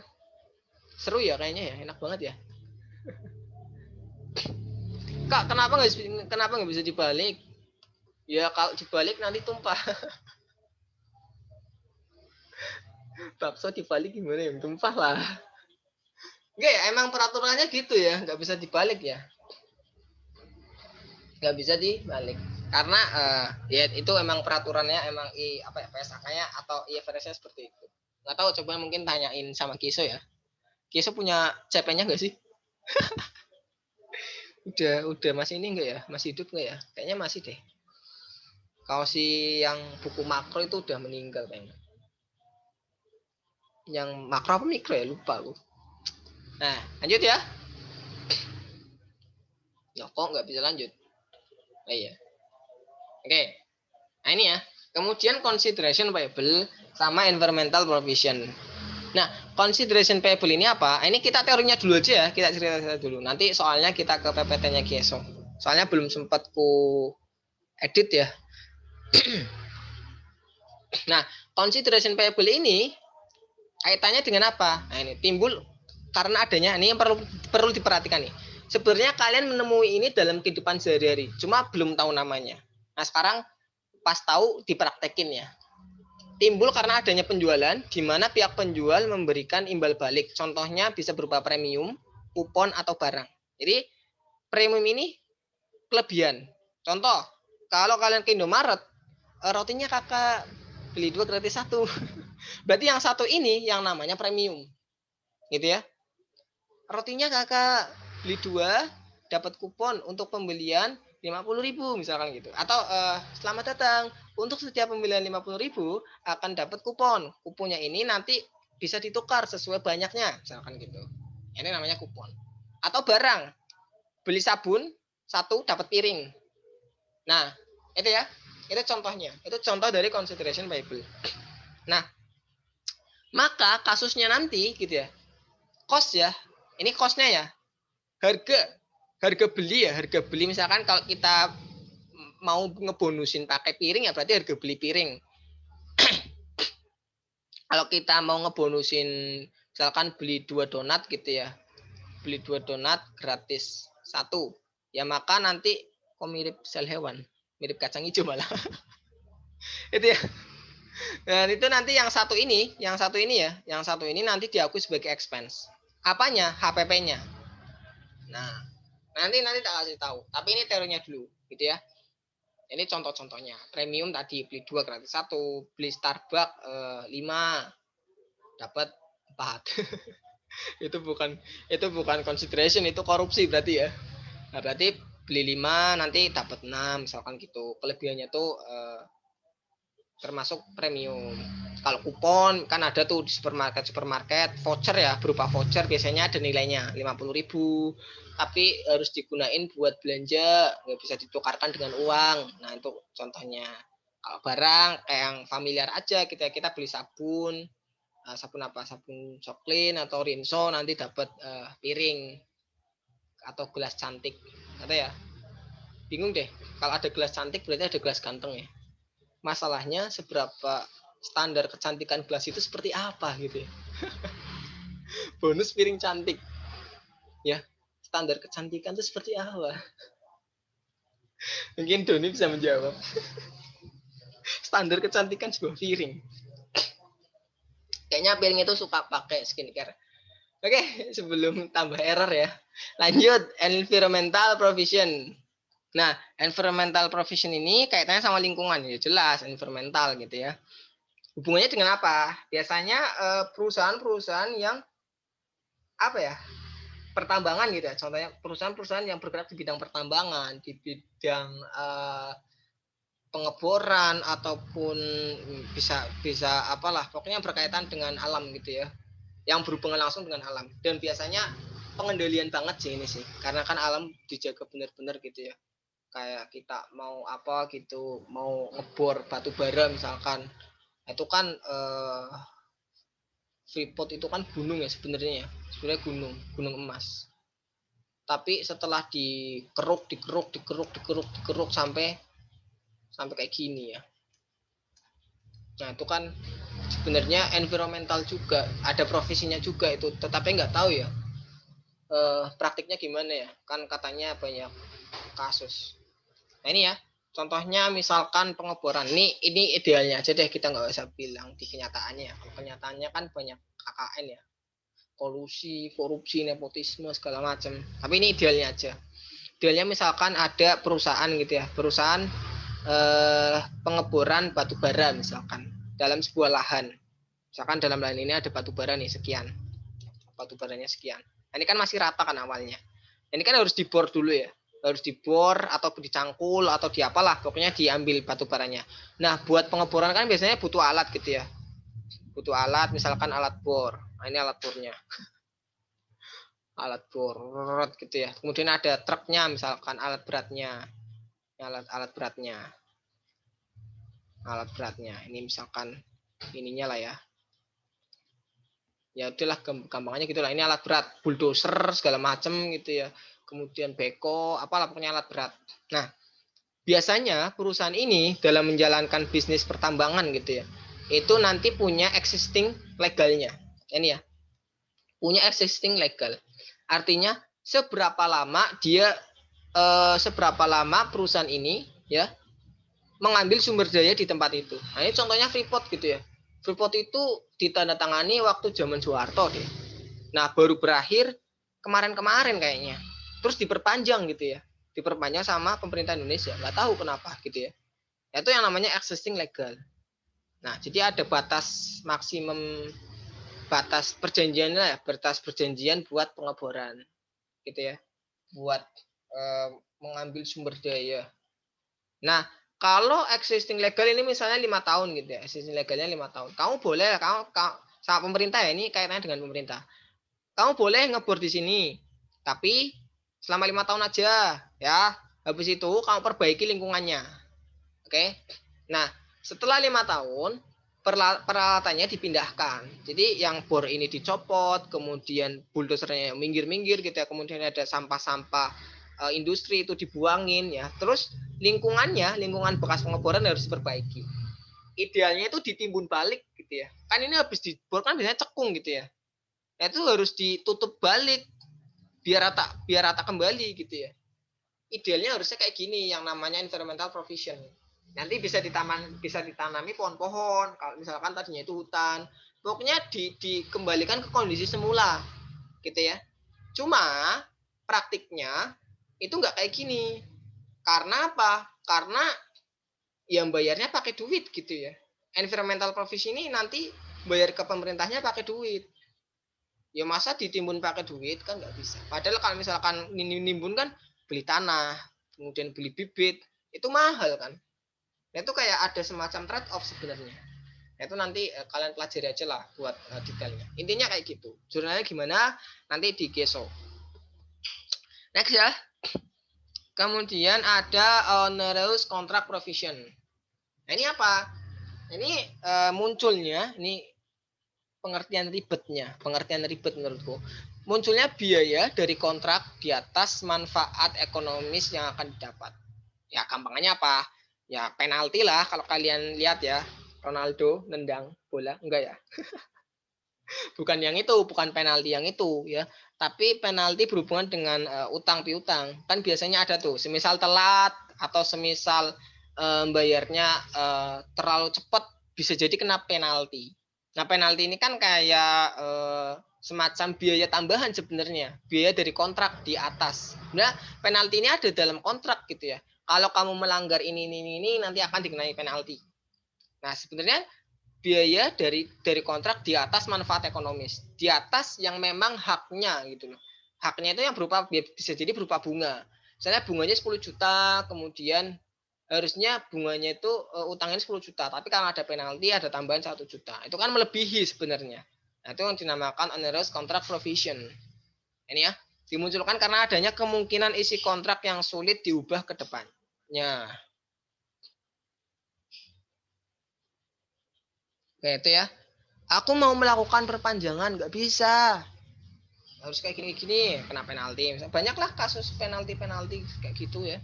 Seru ya kayaknya ya, enak banget ya. Kak, kenapa nggak bisa dibalik? Ya kalau dibalik nanti tumpah. Bakso dibalik gimana ya? Tumpah lah. Enggak ya, emang peraturannya gitu ya, nggak bisa dibalik ya. Nggak bisa dibalik. Karena ya itu emang peraturannya emang apa ya, PSAK-nya atau IFRS-nya seperti itu. Nggak tahu, coba mungkin tanyain sama Kiso ya. Kiso punya CP-nya nggak sih? Udah masih ini enggak ya? Masih hidup nggak ya? Kayaknya masih deh. Kalau si yang buku makro itu udah meninggal kayaknya. Yang makro apa mikro ya? Lupa aku. Nah, lanjut ya. Ya kok nggak bisa lanjut? Iya. Oke. Nah ini ya. Kemudian consideration payable sama environmental provision. Nah, consideration payable ini apa? Ini kita teorinya dulu aja ya. Kita cerita dulu. Nanti soalnya kita ke PPT-nya Kieso. Soalnya belum sempat ku edit ya. Nah, consideration payable ini kaitannya dengan apa? Nah, ini timbul karena adanya, ini yang perlu diperhatikan nih. Sebenarnya kalian menemui ini dalam kehidupan sehari-hari, cuma belum tahu namanya. Nah, sekarang pas tahu dipraktekin ya. Timbul karena adanya penjualan di mana pihak penjual memberikan imbal balik. Contohnya bisa berupa premium, kupon atau barang. Jadi premium ini kelebihan. Contoh, kalau kalian ke Indomaret, rotinya kakak beli 2 gratis 1. Berarti yang satu ini yang namanya premium. Gitu ya. Rotinya kakak beli 2 dapat kupon untuk pembelian 50.000 misalkan gitu. Atau selamat datang, untuk setiap pembelian 50.000 akan dapat kupon. Kuponnya ini nanti bisa ditukar sesuai banyaknya misalkan gitu. Ini namanya kupon. Atau barang, beli sabun 1 dapat piring. Nah, itu ya. Itu contohnya. Itu contoh dari consideration payable. Nah, maka kasusnya nanti gitu ya. Cost ya. Ini costnya ya. Harga beli ya, harga beli misalkan kalau kita mau ngebonusin pakai piring ya berarti harga beli piring. Kalau kita mau ngebonusin misalkan beli 2 donat gitu ya, beli 2 donat gratis 1, ya maka nanti kok mirip sel hewan, mirip kacang hijau malah. Itu ya. Dan itu nanti yang satu ini ya, yang satu ini nanti diakui sebagai expense. Apanya? HPP-nya. Nah, nanti tak kasih tahu. Tapi ini teorinya dulu, gitu ya. Ini contoh-contohnya. Premium tadi beli 2 gratis 1, beli Starbucks 5 dapat 4. itu bukan consideration, itu korupsi berarti ya. Nah, berarti beli 5 nanti dapat 6 misalkan gitu. Kelebihannya tuh termasuk premium. Kalau kupon kan ada tuh di supermarket voucher ya, berupa voucher biasanya ada nilainya 50.000, tapi harus digunain buat belanja, nggak bisa ditukarkan dengan uang. Nah itu contohnya. Kalau barang kayak yang familiar aja, kita beli sabun, sabun apa, sabun Soklin atau Rinso nanti dapat piring. atau gelas cantik. Kata ya, bingung deh. Kalau ada gelas cantik berarti ada gelas ganteng ya. Masalahnya seberapa standar kecantikan gelas itu seperti apa gitu ya. Bonus piring cantik. Ya, standar kecantikan itu seperti apa? Mungkin Doni bisa menjawab. Standar kecantikan sebuah piring. Kayaknya piring itu suka pakai skincare. Oke, sebelum tambah error ya. Lanjut, environmental provision. Nah, environmental provision ini kaitannya sama lingkungan. Ya jelas, environmental gitu ya. Hubungannya dengan apa? Biasanya perusahaan-perusahaan yang apa ya? Pertambangan gitu ya. Contohnya perusahaan-perusahaan yang bergerak di bidang pertambangan, di bidang pengeboran ataupun bisa apalah, pokoknya berkaitan dengan alam gitu ya. Yang berhubungan langsung dengan alam. Dan biasanya pengendalian banget sih ini sih. Karena kan alam dijaga benar-benar gitu ya. Kayak kita mau apa gitu, mau ngebor batu bara misalkan. Itu kan Freeport itu kan gunung ya sebenarnya ya. Sebenarnya gunung emas. Tapi setelah dikeruk sampai kayak gini ya. Nah, itu kan sebenarnya environmental juga, ada profesinya juga itu, tetapi nggak tahu ya praktiknya gimana ya, kan katanya banyak kasus. Nah ini ya, contohnya misalkan pengeboran, ini idealnya aja deh, kita nggak usah bilang di kenyataannya ya. Kalau kenyataannya kan banyak KKN ya, kolusi, korupsi, nepotisme segala macam. Tapi ini idealnya aja. Idealnya misalkan ada perusahaan gitu ya, perusahaan pengeboran batu bara misalkan dalam sebuah lahan. Misalkan dalam lahan ini ada batu bara nih sekian, batu baranya sekian. Nah, ini kan masih rata kan awalnya. Ini kan harus dibor dulu ya, harus dibor atau dicangkul atau diapalah, pokoknya diambil batu baranya. Nah, buat pengeboran kan biasanya butuh alat gitu ya, butuh alat, misalkan alat bor. Nah, ini alat bornya, alat bor gitu ya. Kemudian ada truknya, misalkan alat beratnya, alat beratnya, alat beratnya. Ini misalkan ininya lah ya. Ya itulah gampangnya gitulah. Ini alat berat, bulldozer segala macam gitu ya. Kemudian beko, apalah pokoknya alat berat. Nah, biasanya perusahaan ini dalam menjalankan bisnis pertambangan gitu ya, itu nanti punya existing legalnya. Ini ya, punya existing legal. Artinya seberapa lama perusahaan ini ya mengambil sumber daya di tempat itu. Nah, ini contohnya Freeport gitu ya. Freeport itu ditandatangani waktu zaman Soeharto deh. Nah, baru berakhir kemarin-kemarin kayaknya. Terus diperpanjang gitu ya. Diperpanjang sama pemerintah Indonesia. Nggak tahu kenapa gitu ya. Itu yang namanya existing legal. Nah, jadi ada batas maksimum, batas perjanjian lah ya, batas perjanjian buat pengeboran gitu ya. Buat mengambil sumber daya. Nah, kalau existing legal ini misalnya 5 tahun gitu ya, existing legalnya 5 tahun. Kamu boleh, kamu sama pemerintah ya, ini kaitannya dengan pemerintah. Kamu boleh ngebor di sini, tapi selama 5 tahun aja ya. Habis itu kamu perbaiki lingkungannya. Oke. Nah, setelah 5 tahun peralatannya dipindahkan. Jadi yang bor ini dicopot, kemudian bulldozernya minggir-minggir gitu ya, kemudian ada sampah-sampah industri itu dibuangin ya. Terus lingkungan bekas pengeboran harus diperbaiki. Idealnya itu ditimbun balik gitu ya. Kan ini habis dibor kan biasanya cekung gitu ya. Nah, itu harus ditutup balik biar rata kembali gitu ya. Idealnya harusnya kayak gini yang namanya environmental provision. Nanti bisa ditanami pohon-pohon. Kalau misalkan tadinya itu hutan, pokoknya dikembalikan ke kondisi semula, gitu ya. Cuma praktiknya itu nggak kayak gini. Karena apa? Karena yang bayarnya pakai duit gitu ya. Environmental provision ini nanti bayar ke pemerintahnya pakai duit. Ya masa ditimbun pakai duit kan nggak bisa. Padahal kalau misalkan nimbun kan beli tanah, kemudian beli bibit, itu mahal kan. Nah, itu kayak ada semacam trade off sebenarnya. Nah, itu nanti kalian pelajari aja lah buat detailnya. Intinya kayak gitu. Jurnalnya gimana? Nanti di Geso. Next ya. Kemudian ada onerous contract provision. Nah, ini apa? Ini munculnya, ini pengertian ribet menurutku. munculnya biaya dari kontrak di atas manfaat ekonomis yang akan didapat. Ya gampangnya apa? Ya penalti lah kalau kalian lihat ya. Ronaldo nendang bola, enggak ya? Bukan yang itu, bukan penalti yang itu ya. Tapi penalti berhubungan dengan utang piutang. Kan biasanya ada tuh, semisal telat atau semisal bayarnya terlalu cepat bisa jadi kena penalti. Nah, penalti ini kan kayak semacam biaya tambahan sebenarnya, biaya dari kontrak di atas. Nah, penalti ini ada dalam kontrak gitu ya. Kalau kamu melanggar ini nanti akan dikenai penalti. Nah, sebenarnya biaya dari kontrak di atas manfaat ekonomis, di atas yang memang haknya gitu loh. Haknya itu yang berupa bisa jadi berupa bunga. Misalnya bunganya 10 juta, kemudian harusnya bunganya itu utangnya 10 juta, tapi karena ada penalti ada tambahan 1 juta. Itu kan melebihi sebenarnya. Nah, itu yang dinamakan onerous contract provision. Ini ya, dimunculkan karena adanya kemungkinan isi kontrak yang sulit diubah ke depannya. Kayak itu ya. Aku mau melakukan perpanjangan, nggak bisa. Harus kayak gini-gini, kena penalti. Banyaklah kasus penalti-penalti kayak gitu ya.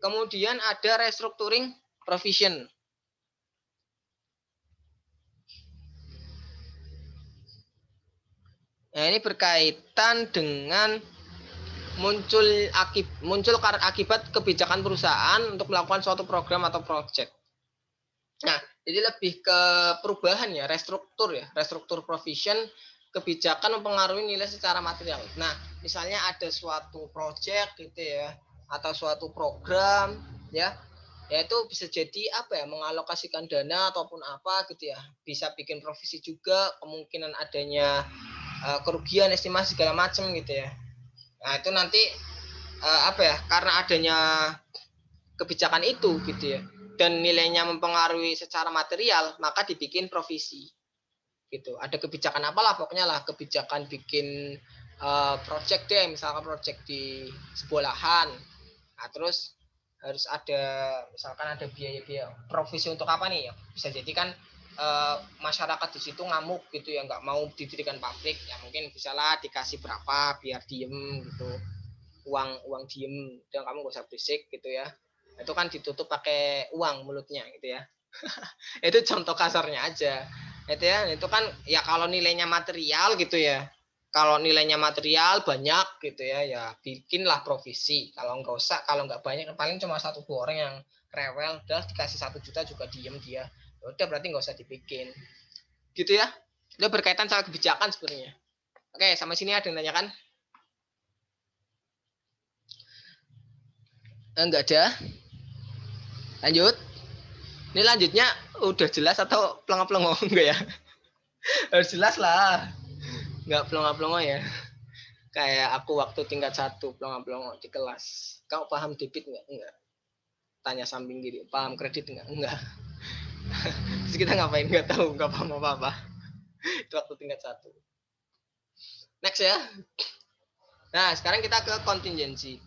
Kemudian ada restructuring provision. Nah, ini berkaitan dengan muncul akibat kebijakan perusahaan untuk melakukan suatu program atau project. Nah, jadi lebih ke perubahan ya, restruktur provision, kebijakan mempengaruhi nilai secara material. Nah, misalnya ada suatu project gitu ya, atau suatu program ya, yaitu bisa jadi apa ya, mengalokasikan dana ataupun apa gitu ya, bisa bikin provisi juga, kemungkinan adanya kerugian, estimasi segala macam gitu ya. Nah, itu nanti apa ya, karena adanya kebijakan itu gitu ya, dan nilainya mempengaruhi secara material, maka dibikin provisi gitu. Ada kebijakan apalah pokoknya lah, kebijakan bikin project deh, misalkan project di sebuah lahan. Nah, terus harus ada misalkan ada biaya-biaya provisi untuk apa nih ya, bisa jadi kan masyarakat di situ ngamuk gitu ya, nggak mau didirikan pabrik ya, mungkin bisalah dikasih berapa biar diem gitu, uang diem dan kamu gak usah berisik gitu ya. Itu kan ditutup pakai uang mulutnya gitu ya. Itu contoh kasarnya aja. Itu ya, itu kan ya kalau nilainya material gitu ya. Kalau nilainya material banyak gitu ya, ya bikinlah provisi. Kalau nggak usah, kalau nggak banyak, paling cuma 1-2 orang yang rewel, udah dikasih 1 juta juga diem dia. Udah berarti nggak usah dibikin. Gitu ya. Itu berkaitan sama kebijakan sebenarnya. Oke, sampai sini ada yang nanyakan? Enggak ada. Lanjut. Ini lanjutnya udah jelas atau pelongo-pelongo enggak ya? Harus jelas lah. Enggak pelongo-pelongo ya. Kayak aku waktu tingkat 1 pelongo-pelongo di kelas. Kau paham debit enggak? Enggak. Tanya samping kiri, paham kredit enggak? Enggak. Terus kita ngapain? Enggak tahu, enggak paham apa-apa. Itu waktu tingkat 1. Next ya. Nah, sekarang kita ke kontingensi.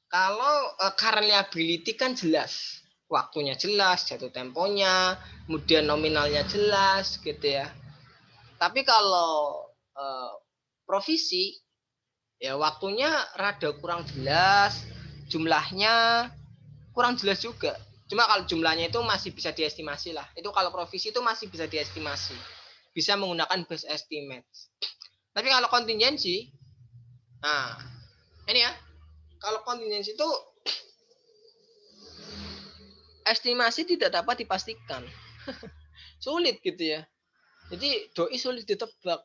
Kalau current liability kan jelas. Waktunya jelas, jatuh temponya, kemudian nominalnya jelas gitu ya. Tapi kalau provisi ya waktunya rada kurang jelas, jumlahnya kurang jelas juga. Cuma kalau jumlahnya itu masih bisa diestimasi lah. Itu kalau provisi itu masih bisa diestimasi. Bisa menggunakan best estimate. Tapi kalau kontingensi, nah ini ya, kalau kontingensi itu estimasi tidak dapat dipastikan. Sulit gitu ya. Jadi doi sulit ditebak.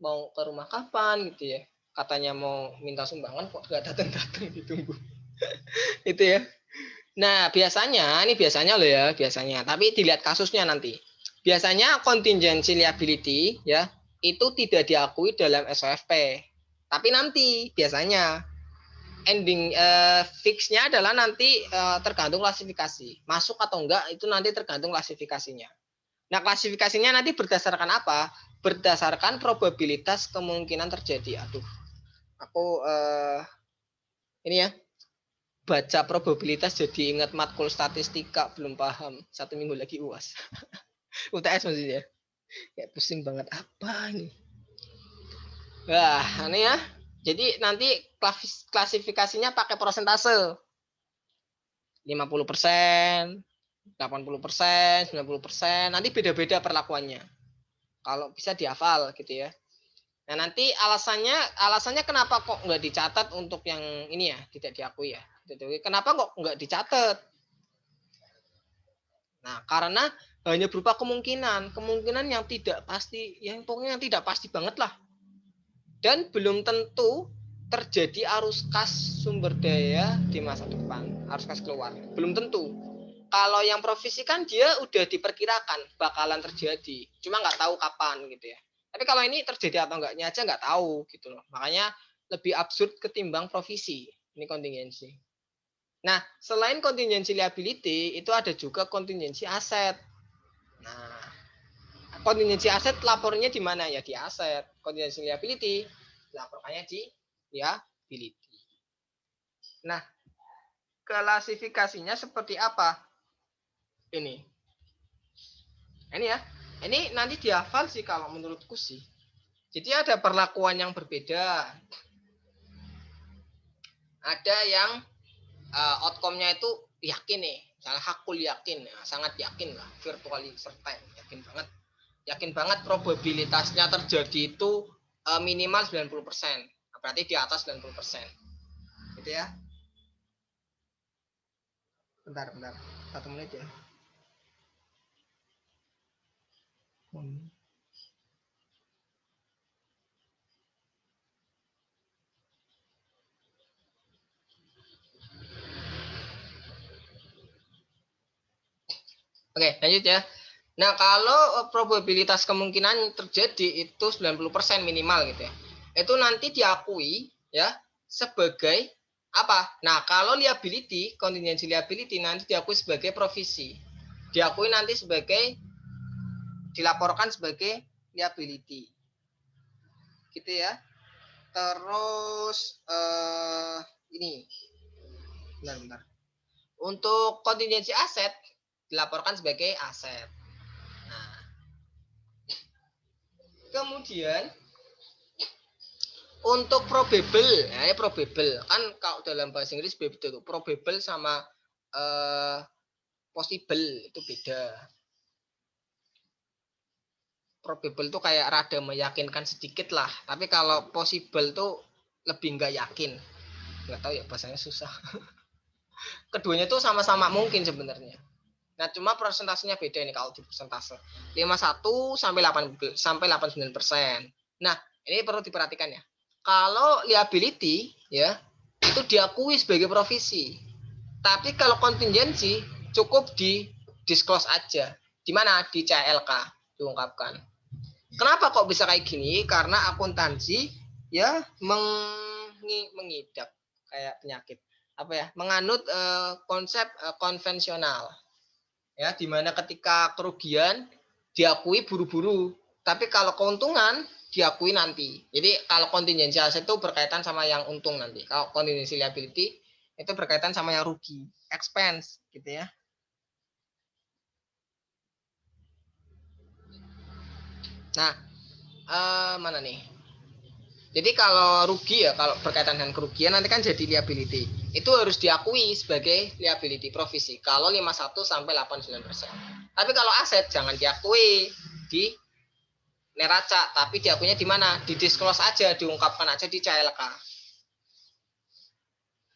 Mau ke rumah kapan gitu ya. Katanya mau minta sumbangan kok gak datang-datang, ditunggu. Itu ya. Nah, ini biasanya loh ya, biasanya. Tapi dilihat kasusnya nanti. Biasanya contingency liability ya, itu tidak diakui dalam SOFP. Tapi nanti biasanya ending fixnya adalah nanti tergantung klasifikasi. Masuk atau enggak itu nanti tergantung klasifikasinya. Nah, klasifikasinya nanti berdasarkan apa? Berdasarkan probabilitas kemungkinan terjadi. Aduh, aku ini ya, baca probabilitas jadi ingat matkul statistika, belum paham. 1 minggu lagi UAS. UTS maksudnya. Kayak pusing banget apa nih. Nah, ini ya. Jadi nanti klasifikasinya pakai persentase. 50%, 80%, 90%, nanti beda-beda perlakuannya. Kalau bisa dihafal gitu ya. Nah, nanti alasannya kenapa kok nggak dicatat untuk yang ini ya, tidak diakui ya. Kenapa kok nggak dicatat? Nah, karena hanya berupa kemungkinan yang tidak pasti, yang pokoknya yang tidak pasti banget lah. Dan belum tentu terjadi arus kas sumber daya di masa depan, arus kas keluar. Belum tentu. Kalau yang provisi kan dia udah diperkirakan bakalan terjadi, cuma nggak tahu kapan gitu ya. Tapi kalau ini terjadi atau enggaknya aja nggak tahu gitu loh. Makanya lebih absurd ketimbang provisi. Ini kontingensi. Nah, selain kontingensi liability, itu ada juga kontingensi aset. Nah, kontingensi aset lapornya di mana ya? Di aset. Kontingensi liability laporkannya di liability. Nah, klasifikasinya seperti apa? Ini ya. Ini nanti dihafal sih kalau menurutku sih. Jadi ada perlakuan yang berbeda. Ada yang outcome-nya itu yakin nih. Misalnya hakul yakin, ya, sangat yakin lah. Virtually certain, yakin banget. Yakin banget probabilitasnya terjadi itu minimal 90%. Berarti di atas 90%. Gitu ya. Bentar. 1 menit ya. Oke, lanjut ya. Nah, kalau probabilitas kemungkinan terjadi itu 90% minimal gitu ya. Itu nanti diakui ya sebagai apa? Nah, kalau liability, contingency liability nanti diakui sebagai provisi. Diakui nanti sebagai dilaporkan sebagai liability. Gitu ya. Terus ini bentar. Untuk kontingensi aset dilaporkan sebagai aset. Nah, kemudian untuk probable, nah ini probable kan kalau dalam bahasa Inggris beda tuh. Probable sama possible itu beda. Probable tuh kayak rada meyakinkan sedikit lah, tapi kalau possible tuh lebih nggak yakin. Nggak tahu ya bahasanya susah. Keduanya tuh sama-sama mungkin sebenarnya. Nah, cuma persentasenya beda ini kalau di persentase. 51 sampai 89%. Nah, ini perlu diperhatikan ya. Kalau liability ya itu diakui sebagai provisi. Tapi kalau kontingensi cukup di disclose aja. Di mana? Di CLK diungkapkan. Kenapa kok bisa kayak gini? Karena akuntansi ya mengidap kayak penyakit apa ya? Menganut konsep konvensional. Ya, di mana ketika kerugian diakui buru-buru, tapi kalau keuntungan diakui nanti. Jadi kalau kontingensi aset itu berkaitan sama yang untung nanti. Kalau kontingensi liability itu berkaitan sama yang rugi, expense gitu ya. Nah, mana nih? Jadi kalau rugi ya, kalau berkaitan dengan kerugian nanti kan jadi liability. Itu harus diakui sebagai liability provisi kalau 51 sampai 89%. Tapi kalau aset jangan diakui di neraca, tapi diakuinya di mana? Di disclose aja, diungkapkan aja di CLK.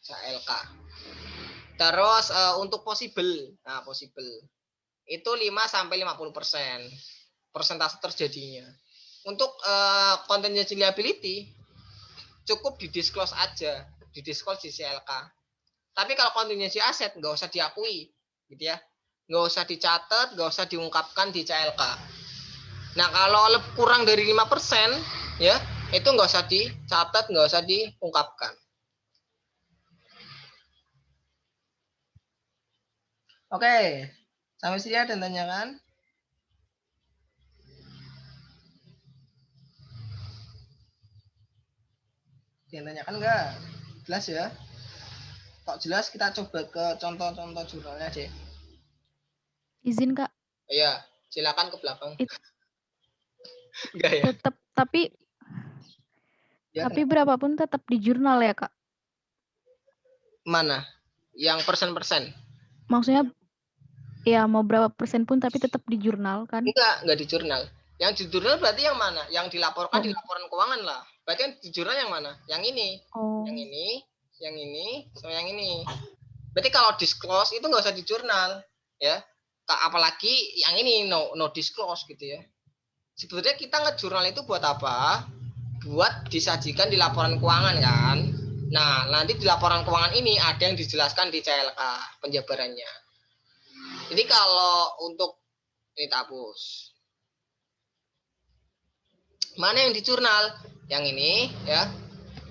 CLK. Terus untuk possible. Nah, possible. Itu 5 sampai 50% persentase terjadinya. Untuk contingency liability cukup di disclose aja, di disclose di CLK. Tapi kalau contingency aset nggak usah diakui, gitu ya. Nggak usah dicatat, nggak usah diungkapkan di CLK. Nah, kalau kurang dari 5%, ya, itu nggak usah dicatat, nggak usah diungkapkan. Oke, sampai sini ada yang tanyakan? Yang tanyakan nggak? Jelas ya? Kok jelas kita coba ke contoh-contoh jurnalnya deh. Izin Kak. Iya, silakan ke belakang. It, Enggak ya? tetap tapi Ya, Tapi berapapun tetap di jurnal ya, Kak? mana? Yang persen-persen? Maksudnya ya mau berapa persen pun tapi tetap di jurnal kan? Enggak di jurnal. Yang di jurnal berarti yang mana? Yang dilaporkan di Oh. laporan keuangan lah. Berarti yang di jurnal yang mana? Yang ini. Oh. Yang ini, sama yang ini. Berarti kalau disclose itu nggak usah di jurnal, ya. Apalagi yang ini no disclose gitu ya. Sebetulnya kita ngejurnal itu buat apa? Buat disajikan di laporan keuangan kan. Nah, nanti di laporan keuangan ini ada yang dijelaskan di CLK penjabarannya. Jadi kalau untuk ini tak hapus. Mana yang di jurnal? Yang ini ya.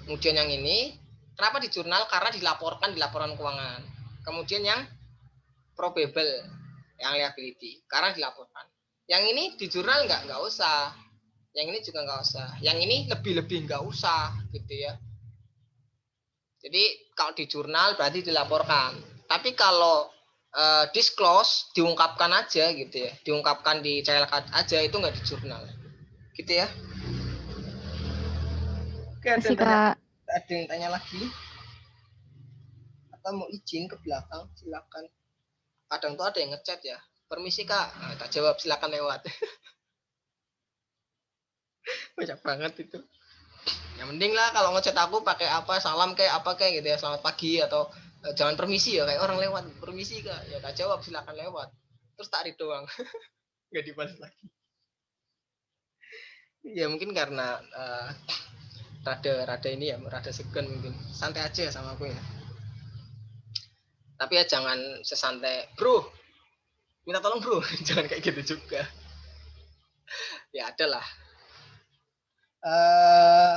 Kemudian yang ini. Kenapa di jurnal? Karena dilaporkan di laporan keuangan. Kemudian yang probable, yang liability. Karena dilaporkan. Yang ini di jurnal nggak usah. Yang ini juga nggak usah. Yang ini lebih-lebih nggak usah gitu ya. Jadi kalau di jurnal berarti dilaporkan. Tapi kalau disclose diungkapkan aja gitu ya. Diungkapkan di CLK aja itu nggak di jurnal. Gitu ya. Oke, ada yang tanya lagi? Atau mau izin ke belakang? Silakan. Kadang tuh ada yang ngechat ya. Permisi Kak. Nah, tak jawab silakan lewat. Banyak banget itu. Yang penting lah kalau ngechat aku pakai apa, salam kayak apa kayak gitu ya, selamat pagi atau jangan permisi ya kayak orang lewat, permisi Kak. Ya tak jawab silakan lewat. Terus tak read doang. Nggak dibalas lagi. Ya mungkin karena rada ini ya, rada segan mungkin. Santai aja ya sama aku ya. Tapi ya jangan sesantai, bro. Minta tolong bro, jangan kayak gitu juga. Ya ada lah.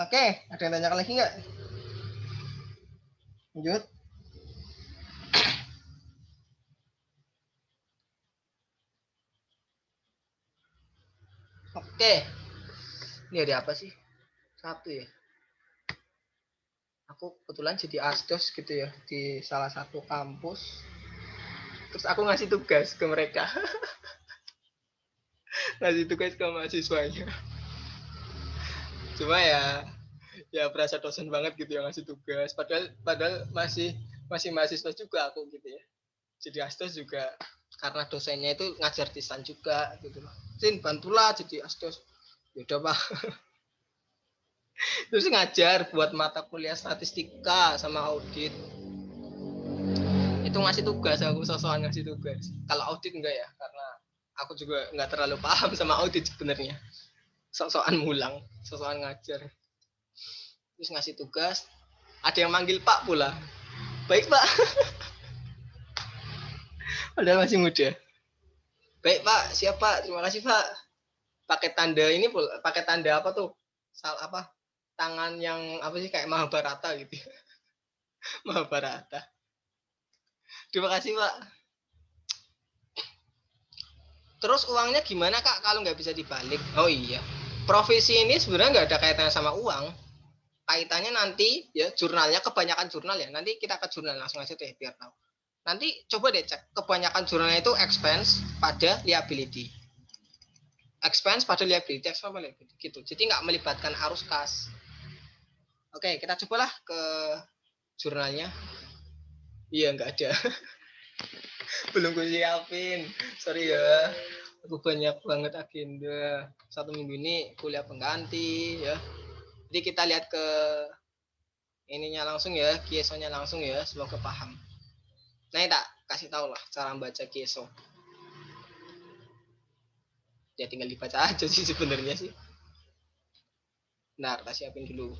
Oke, ada yang tanyakan lagi nggak? Lanjut. Oke. Ini ada apa sih? Satu ya. Aku kebetulan jadi asdos gitu ya di salah satu kampus. Terus aku ngasih tugas ke mereka. Ngasih tugas ke mahasiswanya. Cuma ya berasa dosen banget gitu ya ngasih tugas. Padahal masih mahasiswa juga aku gitu ya. Jadi asdos juga karena dosennya itu ngajar di STAN juga gitu loh. Sin bantulah jadi asdos. Ya udah Pak. Terus ngajar buat mata kuliah statistika sama audit. Itu ngasih tugas, aku sosokan ngasih tugas. Kalau audit enggak ya, karena aku juga nggak terlalu paham sama audit sebenarnya. Sosokan mulang, sosokan ngajar. Terus ngasih tugas, ada yang manggil Pak pula. Baik Pak. Padahal masih muda. Baik Pak, siapa? Terima kasih Pak. Pakai tanda ini pula, pakai tanda apa tuh? Apa? Tangan yang apa sih kayak Mahabharata gitu. Mahabharata. Terima kasih Pak. Terus uangnya gimana Kak kalau nggak bisa dibalik? Oh iya, profesi ini sebenarnya nggak ada kaitannya sama uang. Kaitannya nanti ya jurnalnya, kebanyakan jurnal ya. Nanti kita ke jurnal langsung aja deh biar tahu. Nanti coba deh cek, kebanyakan jurnalnya itu expense pada liability. Expense pada liability, expense pada liability gitu. Jadi nggak melibatkan arus kas. Oke, kita cobalah ke jurnalnya. Iya nggak ada. Belum gue siapin. Sorry ya. Aku banyak banget agenda. 1 minggu ini kuliah pengganti ya. Jadi kita lihat ke ininya langsung ya, Kiesonya langsung ya, semoga paham. Nah, ini tak kasih tahu lah cara membaca Kieso. Ya tinggal dibaca aja sih sebenarnya sih. Bentar, tak siapin dulu.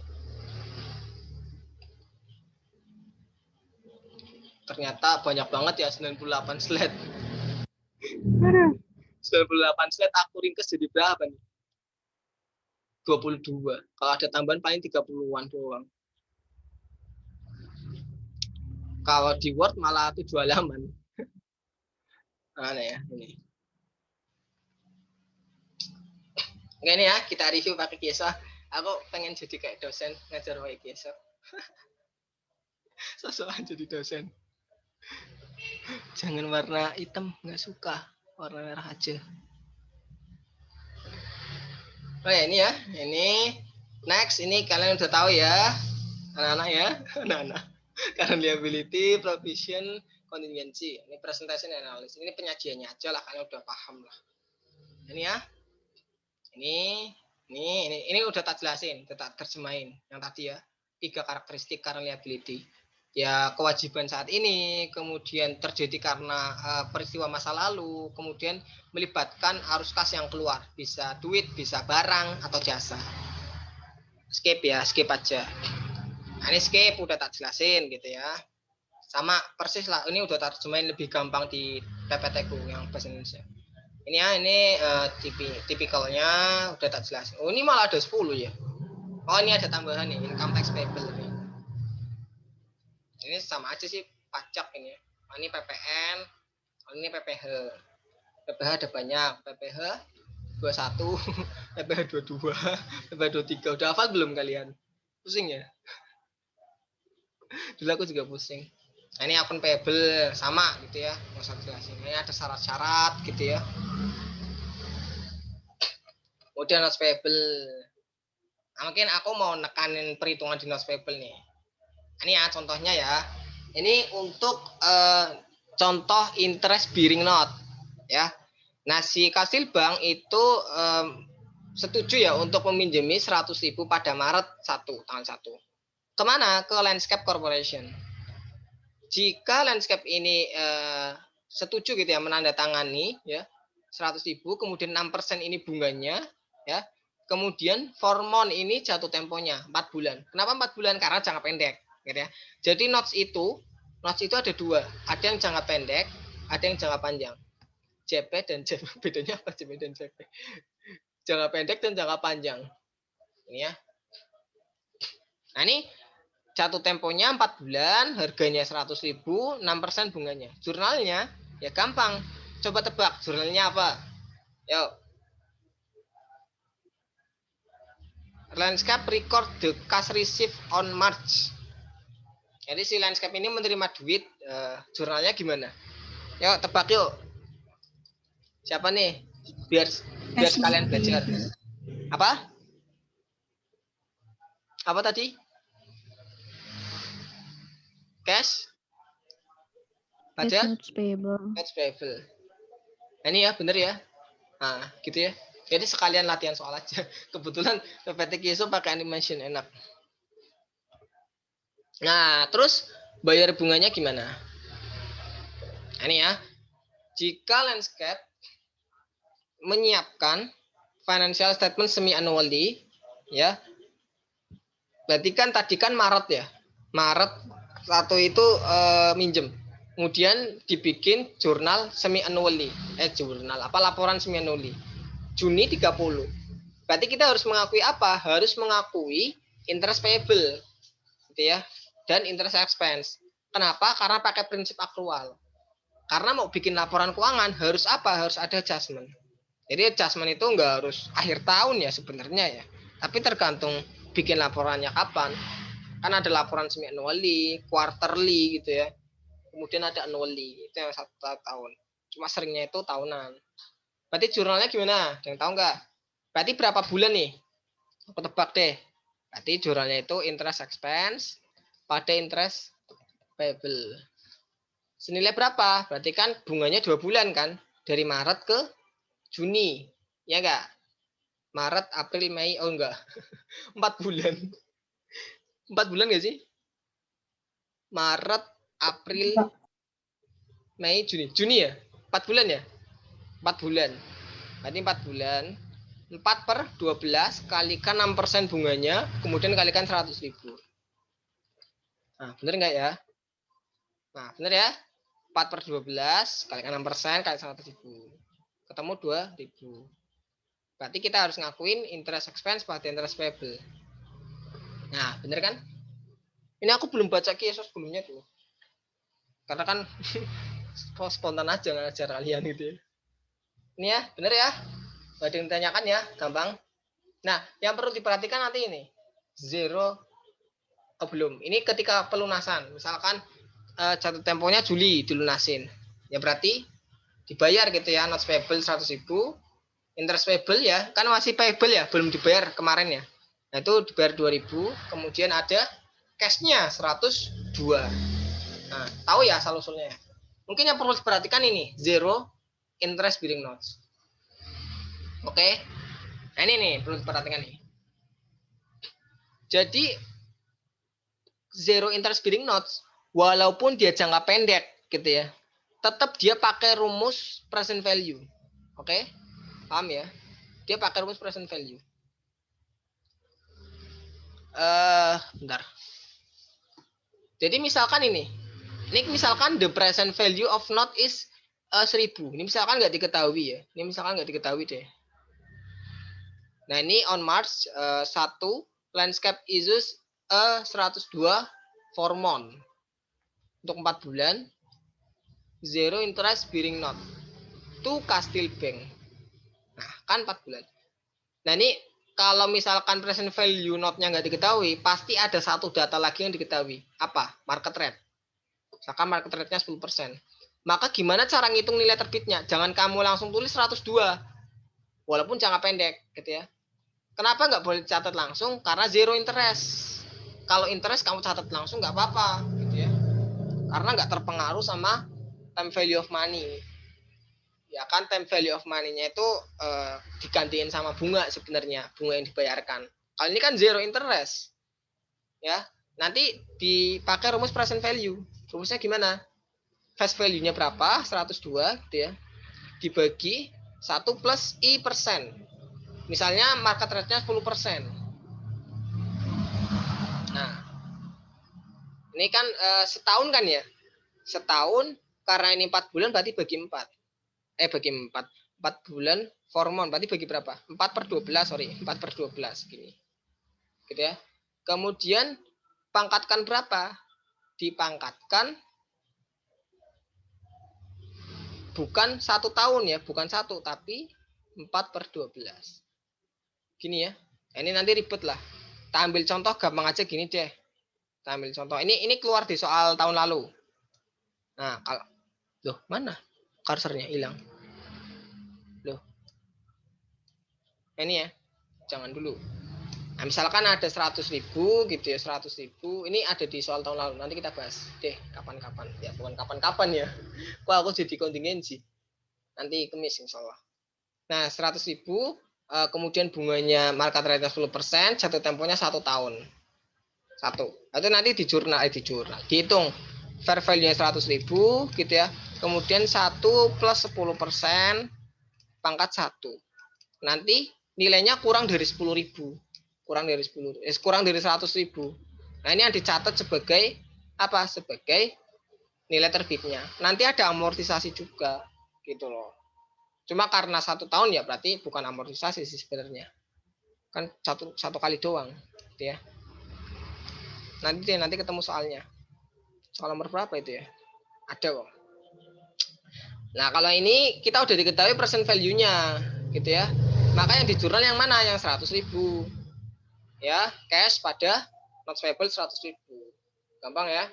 Ternyata banyak banget ya 98 slide. 98 slide aku ringkes jadi berapa nih? 22. Kalau ada tambahan paling 30-an doang. Kalau di Word malah 7 halaman. Mana ya ini. Oke ini ya, kita review pakai Kieso. Aku pengen jadi kayak dosen ngajar pakai Kieso. Sosokan jadi dosen. Jangan warna hitam, nggak suka. Warna merah aja. Oh ya ini ya, ini Next, ini kalian udah tahu ya, anak-anak ya, anak-anak. Current liability, provision, contingency. Ini presentation analysis. Ini penyajiannya aja lah, kalian udah paham lah. Ini ya. Ini udah tak jelasin, udah tak terjemahin yang tadi ya. 3 karakteristik current liability. Ya, kewajiban saat ini, kemudian terjadi karena peristiwa masa lalu, kemudian melibatkan arus kas yang keluar, bisa duit, bisa barang atau jasa. Skip ya, skip aja. Nah, ini skip udah tak jelasin gitu ya. Sama persis lah, ini udah terjemahin lebih gampang di PPT-ku yang bahasa Indonesia. Ini ya, ini tipikalnya udah tak jelasin. Oh, ini malah ada 10 ya. Oh, ini ada tambahan nih, income tax payable nih. Ini sama aja sih pajak ini. Oh, ini PPN, oh, ini PPH. PPH ada banyak, PPH 21, PPH 22, PPH 23. Udah hafal belum kalian? Pusing ya? Dulu aku juga pusing. Nah, ini akun payable sama gitu ya, nggak usah jelasin. Ini ada syarat-syarat gitu ya. Kemudian notes payable. Nah, mungkin aku mau nekanin perhitungan di notes payable nih. Ini ya contohnya ya. Ini untuk contoh interest bearing note ya. Nah, si kastil bank itu setuju ya untuk meminjami 100.000 pada Maret 1 tanggal 1. Kemana? Ke Landscape Corporation. Jika Landscape ini setuju gitu ya menandatangani ya 100.000, kemudian 6% ini bunganya ya. Kemudian formon ini jatuh temponya 4 bulan. Kenapa 4 bulan? Karena jangka pendek gitu ya. Jadi notes itu ada 2. Ada yang jangka pendek, ada yang jangka panjang. JP dan JP, bedanya apa JP dan JP? Jangka pendek dan jangka panjang. Ini ya. Nah, ini jatuh temponya 4 bulan, harganya 100.000, 6% bunganya. Jurnalnya ya gampang. Coba tebak jurnalnya apa? Yuk. Landscape record the cash receipt on March. Jadi si Landscape ini menerima duit, jurnalnya gimana? Yuk tebak yuk. Siapa nih? Biar sekalian belajar. Apa? Apa tadi? Cash? Baca? Notes payable. Cash payable. Nah, ini ya, bener ya. Nah, gitu ya. Jadi sekalian latihan soal aja. Kebetulan PPT Kiso pakai animation enak. Nah, terus bayar bunganya gimana? Nah, ini ya. Jika Landscape menyiapkan financial statement semi annually ya. Berarti kan tadi kan Maret ya. Maret 1 itu minjem. Kemudian dibikin jurnal semi annually. Laporan semi annually. Juni 30. Berarti kita harus mengakui apa? Harus mengakui interest payable. Gitu ya. Dan interest expense. Kenapa? Karena pakai prinsip akrual. Karena mau bikin laporan keuangan harus apa? Harus ada adjustment. Jadi adjustment itu enggak harus akhir tahun ya sebenarnya ya. Tapi tergantung bikin laporannya kapan. Kan ada laporan semi annually, quarterly gitu ya. Kemudian ada annually, itu yang 1 tahun. Cuma seringnya itu tahunan. Berarti jurnalnya gimana? Ada yang tahu nggak? Berarti berapa bulan nih? Aku tebak deh. Berarti jurnalnya itu interest expense pada interest payable. Senilai berapa? Berarti kan bunganya 2 bulan kan? Dari Maret ke Juni. Ya enggak? Maret, April, Mei. Oh enggak. 4 bulan. 4 bulan nggak sih? Maret, April, Mei, Juni. Juni ya? 4 bulan ya? 4 bulan. Berarti 4 bulan. 4 per 12 kalikan 6% bunganya, kemudian kalikan 100.000. Nah, bener nggak ya? Nah, bener ya? 4 per 12 kalikan 6% kali 100.000. Ketemu 2.000. Berarti kita harus ngakuin interest expense pada interest payable. Nah, bener kan? Ini aku belum baca kisah sebelumnya tuh. Karena kan spontan aja ngajar kalian gitu ya. Ini ya, bener ya? Ada yang ditanyakan ya, gampang. Nah, yang perlu diperhatikan nanti ini. Zero belum. Ini ketika pelunasan. Misalkan jatuh temponya Juli dilunasin. Ya berarti dibayar gitu ya, notes payable 100.000. Interest payable ya, kan masih payable ya, belum dibayar kemarin ya. Nah, itu dibayar 2.000, kemudian ada cash-nya 102. Nah, tahu ya asal-usulnya. Mungkin yang perlu diperhatikan ini, zero interest bearing notes. Oke. Nah, ini nih perlu diperhatikan nih. Jadi zero interest bearing notes walaupun dia jangka pendek gitu ya, tetap dia pakai rumus present value. Oke? Paham ya? Dia pakai rumus present value. Bentar. Jadi misalkan ini misalkan the present value of note is 1.000. Ini misalkan nggak diketahui ya. Ini misalkan nggak diketahui deh. Nah, ini on March 1 landscape issues 102 for month. Untuk 4 bulan zero interest bearing note to Castile Bank. Nah, kan 4 bulan. Nah, ini kalau misalkan present value note-nya nggak diketahui, pasti ada satu data lagi yang diketahui. Apa? Market rate. Misalkan market rate-nya 10%. Maka gimana cara ngitung nilai terbitnya? Jangan kamu langsung tulis 102. Walaupun jangka pendek, gitu ya. Kenapa nggak boleh dicatat langsung? Karena zero interest. Kalau interest kamu catat langsung nggak apa-apa, gitu ya. Karena nggak terpengaruh sama time value of money. Ya kan time value of money-nya itu digantiin sama bunga sebenarnya, bunga yang dibayarkan. Kalau ini kan zero interest. Ya, nanti dipakai rumus present value. Rumusnya gimana? Face value-nya berapa? 102 gitu ya. Dibagi 1 plus I persen. Misalnya market rate-nya 10%. Nah, ini kan setahun kan ya? Setahun, karena ini 4 bulan berarti bagi 4. Bagi 4. 4 bulan for month, berarti bagi berapa? 4 per 12, sorry. 4 per 12, gini. Gitu ya. Kemudian, pangkatkan berapa? Dipangkatkan bukan 1 tahun ya, bukan 1, tapi 4 per 12. Gini ya. Ini nanti ribet lah. Kita ambil contoh gampang aja gini deh. Kita ambil contoh. Ini keluar di soal tahun lalu. Nah, kalau loh, mana? Kursornya hilang. Loh. Ini ya. Jangan dulu. Nah, misalkan ada 100.000 gitu ya, 100.000. Ini ada di soal tahun lalu. Nanti kita bahas deh kapan-kapan. Ya, bukan kapan-kapan ya. Kok aku jadi kontingensi. Nanti Kamis insyaallah. Nah, 100.000 kemudian bunganya market rate 10%, jatuh temponya 1 tahun. 1. Itu nanti di jurnal dihitung fair value-nya 100.000 gitu ya. Kemudian 1 plus 10% pangkat 1. Nanti nilainya kurang dari 10.000. Kurang dari 100.000. Nah, ini yang dicatat sebagai apa? Sebagai nilai terbitnya. Nanti ada amortisasi juga gitu loh. Cuma karena 1 tahun ya berarti bukan amortisasi sih sebenarnya. Kan satu kali doang gitu ya. Nanti ketemu soalnya. Soal nomor berapa itu ya? Ada kok. Nah, kalau ini kita udah diketahui present value-nya gitu ya. Maka yang di jurnal yang mana? Yang 100.000. Ya, cash pada notes payable 100.000. Gampang ya.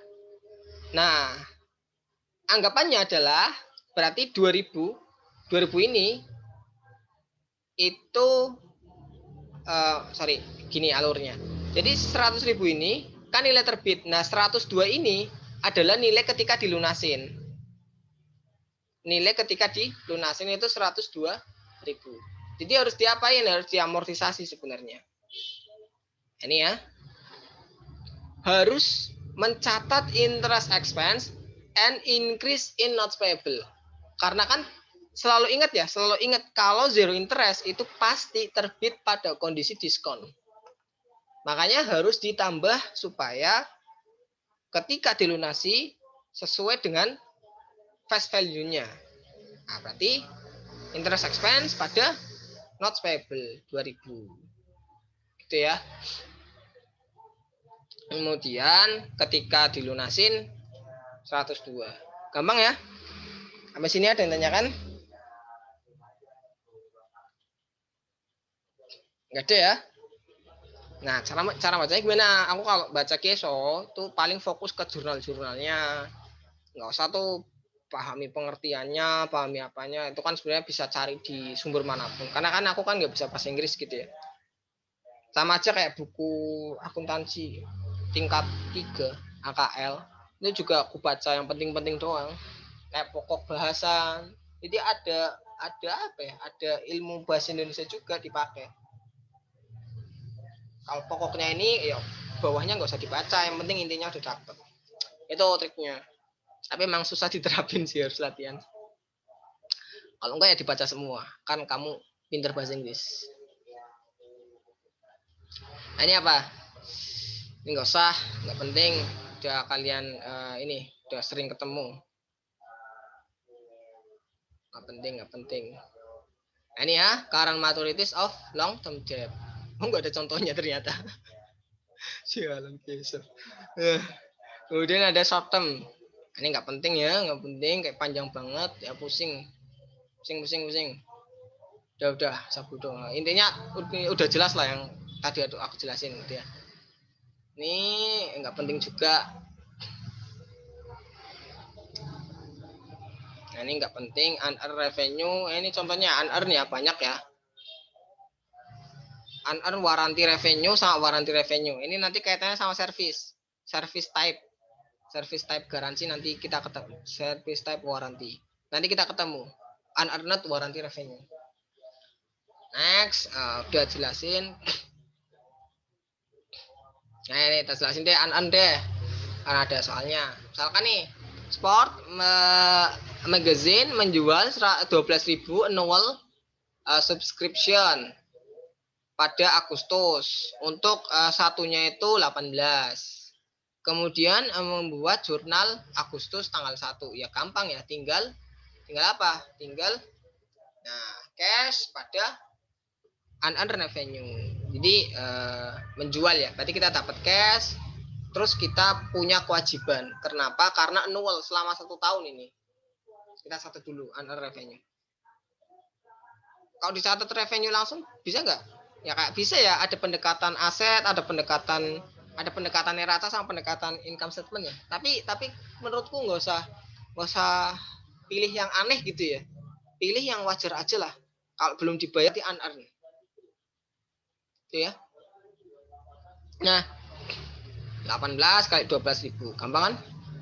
Nah, anggapannya adalah berarti 2000 ini itu gini alurnya. Jadi 100.000 ini kan nilai terbit. Nah, 102 ini adalah nilai ketika dilunasin. Nilai ketika dilunasin itu 102.000. Jadi harus diapain? Harus diamortisasi sebenarnya. Ini ya. Harus mencatat interest expense and increase in notes payable. Karena kan selalu ingat kalau zero interest itu pasti terbit pada kondisi diskon. Makanya harus ditambah supaya ketika dilunasi sesuai dengan face value-nya. Nah, berarti interest expense pada notes payable 2.000. Gitu ya. Kemudian ketika dilunasin 102. Gampang ya? Sampai sini ada yang tanyakan? Enggak ada ya? Nah, cara bacanya gimana? Aku kalau baca keso tuh paling fokus ke jurnal-jurnalnya. Nggak usah tuh pahami pengertiannya, pahami apanya. Itu kan sebenarnya bisa cari di sumber manapun. Karena kan aku kan nggak bisa bahasa Inggris gitu ya. Sama aja kayak buku akuntansi tingkat 3 AKL. Itu juga aku baca yang penting-penting doang. Kayak pokok bahasan. Jadi ada apa ya? Ada ilmu bahasa Indonesia juga dipakai. Kalau pokoknya ini ya bawahnya nggak usah dibaca, yang penting intinya udah dapet. Itu triknya. Tapi memang susah diterapin sih, harus latihan. Kalau enggak ya dibaca semua. Kan kamu pinter bahasa Inggris. Nah, ini apa? Ini nggak usah, nggak penting. Udah kalian ini udah sering ketemu. Nggak penting. Nah, ini ya, current maturities of long term debt. Oh, nggak ada contohnya ternyata. Sialan kesel. Kemudian ada short term. Ini nggak penting ya, nggak penting, kayak panjang banget ya, pusing. Udah sabu dong. Intinya udah jelas lah yang tadi aku jelasin gitu ya. Ini nggak penting juga. Nah, ini nggak penting. Unearned revenue, ini contohnya unearned ya, banyak ya. Unearned warranty revenue sama warranty revenue. Ini nanti kaitannya sama service type. Service type garansi nanti kita ketemu. Service type warranty. Nanti kita ketemu. Unearned warranty revenue. Next, udah jelasin. Nah, ini kita jelasin deh unearned deh. Karena ada soalnya. Misalkan nih, Sport Magazine menjual 12.000 annual subscription pada Agustus. Untuk satunya itu 18. Kemudian membuat jurnal Agustus tanggal 1. Ya gampang ya, tinggal apa? Tinggal cash pada unearned revenue. Jadi menjual ya. Berarti kita dapat cash, terus kita punya kewajiban. Kenapa? Karena annual selama 1 tahun ini. Kita catat dulu unearned revenue. Kalau dicatat revenue langsung bisa nggak? Ya kayak bisa ya. Ada pendekatan aset, ada pendekatan neraca sama pendekatan income statement ya. Tapi menurutku nggak usah pilih yang aneh gitu ya. Pilih yang wajar aja lah. Kalau belum dibayar di unearned. Itu ya. Nah, 18 kali 12.000. Gampang kan?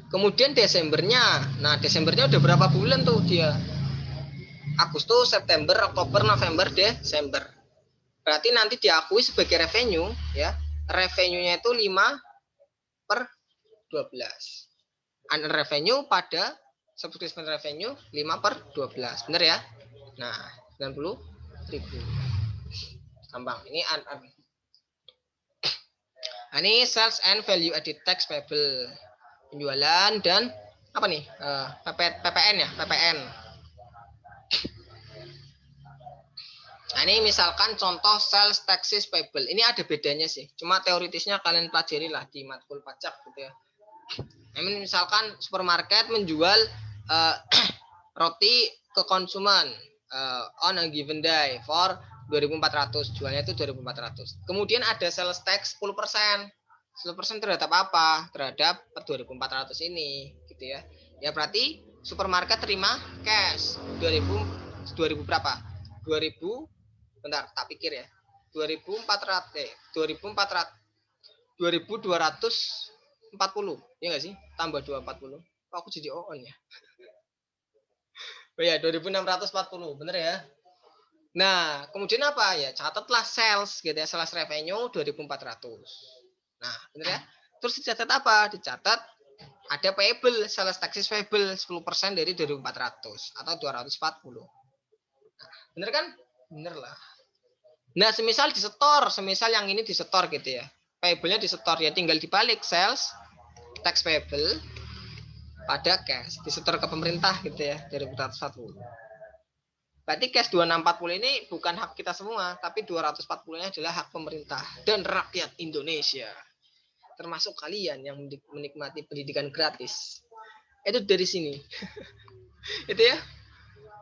Kemudian Desembernya. Nah, Desembernya udah berapa bulan tuh dia? Agustus, September, Oktober, November, Desember. Berarti nanti diakui sebagai revenue ya. Revenue-nya itu 5/12. Unearned revenue pada subscription revenue 5/12. Bener ya? Nah, 90.000. Gampang. Ini unearned. Nah, ini sales and value added tax payable. Penjualan dan apa nih? PPN ya, PPN. Nah, ini misalkan contoh sales taxes payable. Ini ada bedanya sih. Cuma teoritisnya kalian pelajari lah di matkul pajak gitu ya. Ini misalkan supermarket menjual roti ke konsumen on a given day for 2.400. Jualnya itu 2.400. Kemudian ada sales tax 10%. 10% terhadap apa? Terhadap 2.400 ini gitu ya. Ya berarti supermarket terima cash 2000 berapa? 2000 bentar, tak pikir ya. 2.240. Ya nggak sih? Tambah 240. Kok aku jadi on ya? Oh ya, 2.640. Bener ya? Nah, kemudian apa ya? Catatlah sales gitu ya, sales revenue 2.400. Nah, bener ya? Terus dicatat apa? Dicatat ada payable, sales taxes payable 10% dari 2.400 atau 240. Nah, bener kan? Bener lah. Nah, semisal yang ini disetor gitu ya. Payable-nya disetor ya, tinggal dibalik sales tax payable pada cash, disetor ke pemerintah gitu ya, 2.440. Berarti cash 2640 ini bukan hak kita semua, tapi 240-nya adalah hak pemerintah dan rakyat Indonesia. Termasuk kalian yang menikmati pendidikan gratis. Itu dari sini. Itu ya.